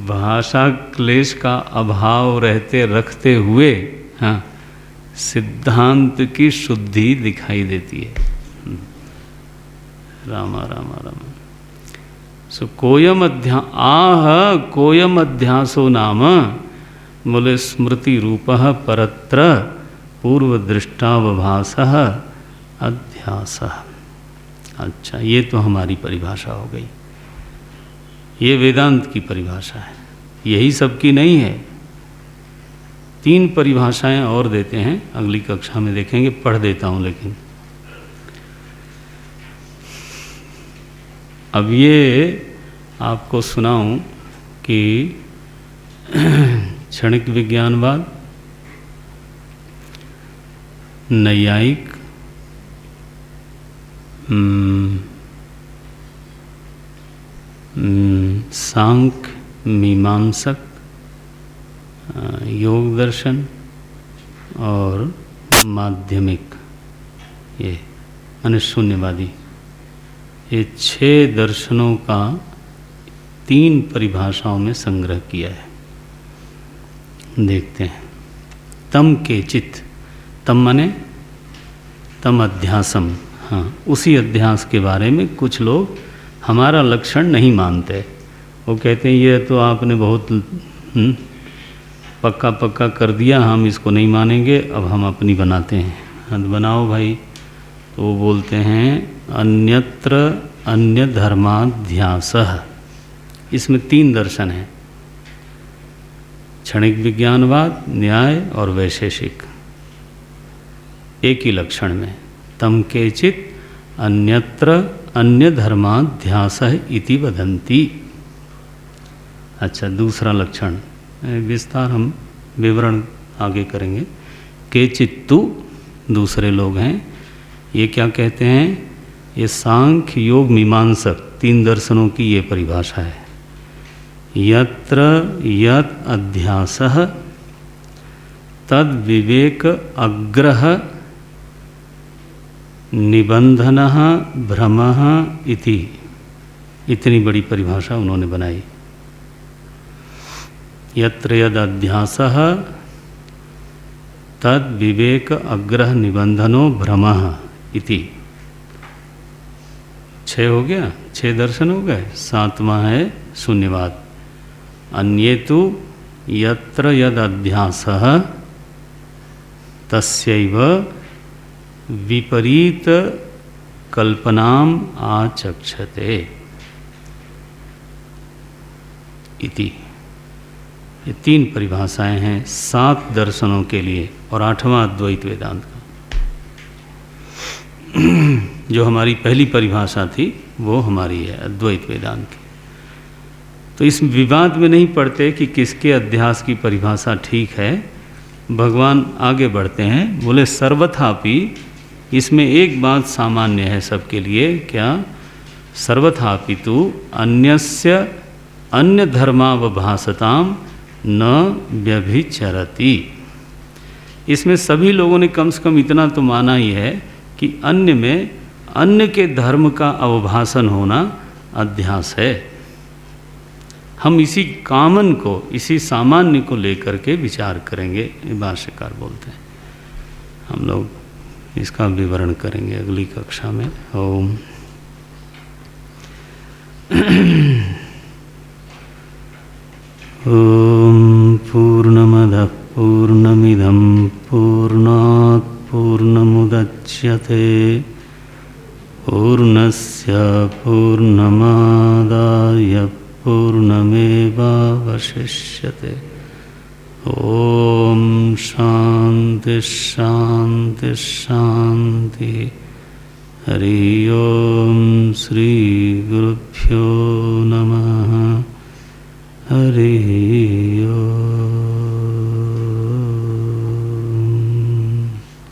भाषा क्लेश का अभाव रहते रखते हुए, हाँ, सिद्धांत की शुद्धि दिखाई देती है। रामा रामा रामा। सो कोयम कोयम अध्यासो नाम, बोले स्मृति रूपः परत्र पूर्व दृष्टावभासः अध्यासः। अच्छा, ये तो हमारी परिभाषा हो गई। ये वेदांत की परिभाषा है, यही सबकी नहीं है। 3 परिभाषाएं और देते हैं, अगली कक्षा में देखेंगे, पढ़ देता हूँ। लेकिन अब ये आपको सुनाऊं कि क्षणिक विज्ञानवाद, नैयायिक, सांख्य, मीमांसक, योग दर्शन और माध्यमिक, ये माने शून्यवादी, ये 6 दर्शनों का 3 परिभाषाओं में संग्रह किया है। देखते हैं। तम केचित, तम माने तम अध्यासम, हाँ, उसी अध्यास के बारे में कुछ लोग हमारा लक्षण नहीं मानते। वो कहते हैं ये तो आपने बहुत पक्का पक्का कर दिया, हम इसको नहीं मानेंगे, अब हम अपनी बनाते हैं। हाँ, बनाओ भाई। तो वो बोलते हैं अन्यत्र अन्य धर्माध्यासः। इसमें 3 दर्शन हैं, क्षणिक विज्ञानवाद, न्याय और वैशेषिक, एक ही लक्षण में। तम केचित अन्यत्र अन्य धर्माध्यासः इति वदन्ति। अच्छा, दूसरा लक्षण, विस्तार हम विवरण आगे करेंगे। केचित्तु, दूसरे लोग हैं, ये क्या कहते हैं? ये सांख्य योग मीमांसक 3 दर्शनों की ये परिभाषा है। यत्र यत् अध्यासः तद विवेक अग्रह निबंधनः भ्रमः इति, इतनी बड़ी परिभाषा उन्होंने बनाई। यत्र यद अध्यासः तद विवेक अग्रह निबंधनो भ्रमः इति। 6 हो गया, 6 दर्शन हो गए। 7वां है शून्यवाद। अन्येतु यत्र यद अध्यासः तस्यैव विपरीत कल्पनाम आचक्षते इति। ये 3 परिभाषाएं हैं 7 दर्शनों के लिए, और 8वां अद्वैत वेदांत का। जो हमारी पहली परिभाषा थी वो हमारी है अद्वैत वेदांत की। तो इस विवाद में नहीं पड़ते कि किसके अध्यास की परिभाषा ठीक है। भगवान आगे बढ़ते हैं, बोले सर्वथापि इसमें एक बात सामान्य है सबके लिए, क्या? सर्वथापितु अन्यस्य अन्य धर्मावभासताम न व्यभिचरति। इसमें सभी लोगों ने कम से कम इतना तो माना ही है कि अन्य में अन्य के धर्म का अवभाषण होना अध्यास है। हम इसी कामन को, इसी सामान्य को लेकर के विचार करेंगे, ये भाष्यकार बोलते हैं। हम लोग इसका विवरण करेंगे अगली कक्षा में। ओम ओम पूर्णमदः पूर्णमिदं पूर्णात् पूर्णमुदच्यते पूर्णस्य पूर्णमादाय पूर्णमेवावशिष्यते। ओम शांति शांति शांति। हरि ओम श्री गुरुभ्यो नमः।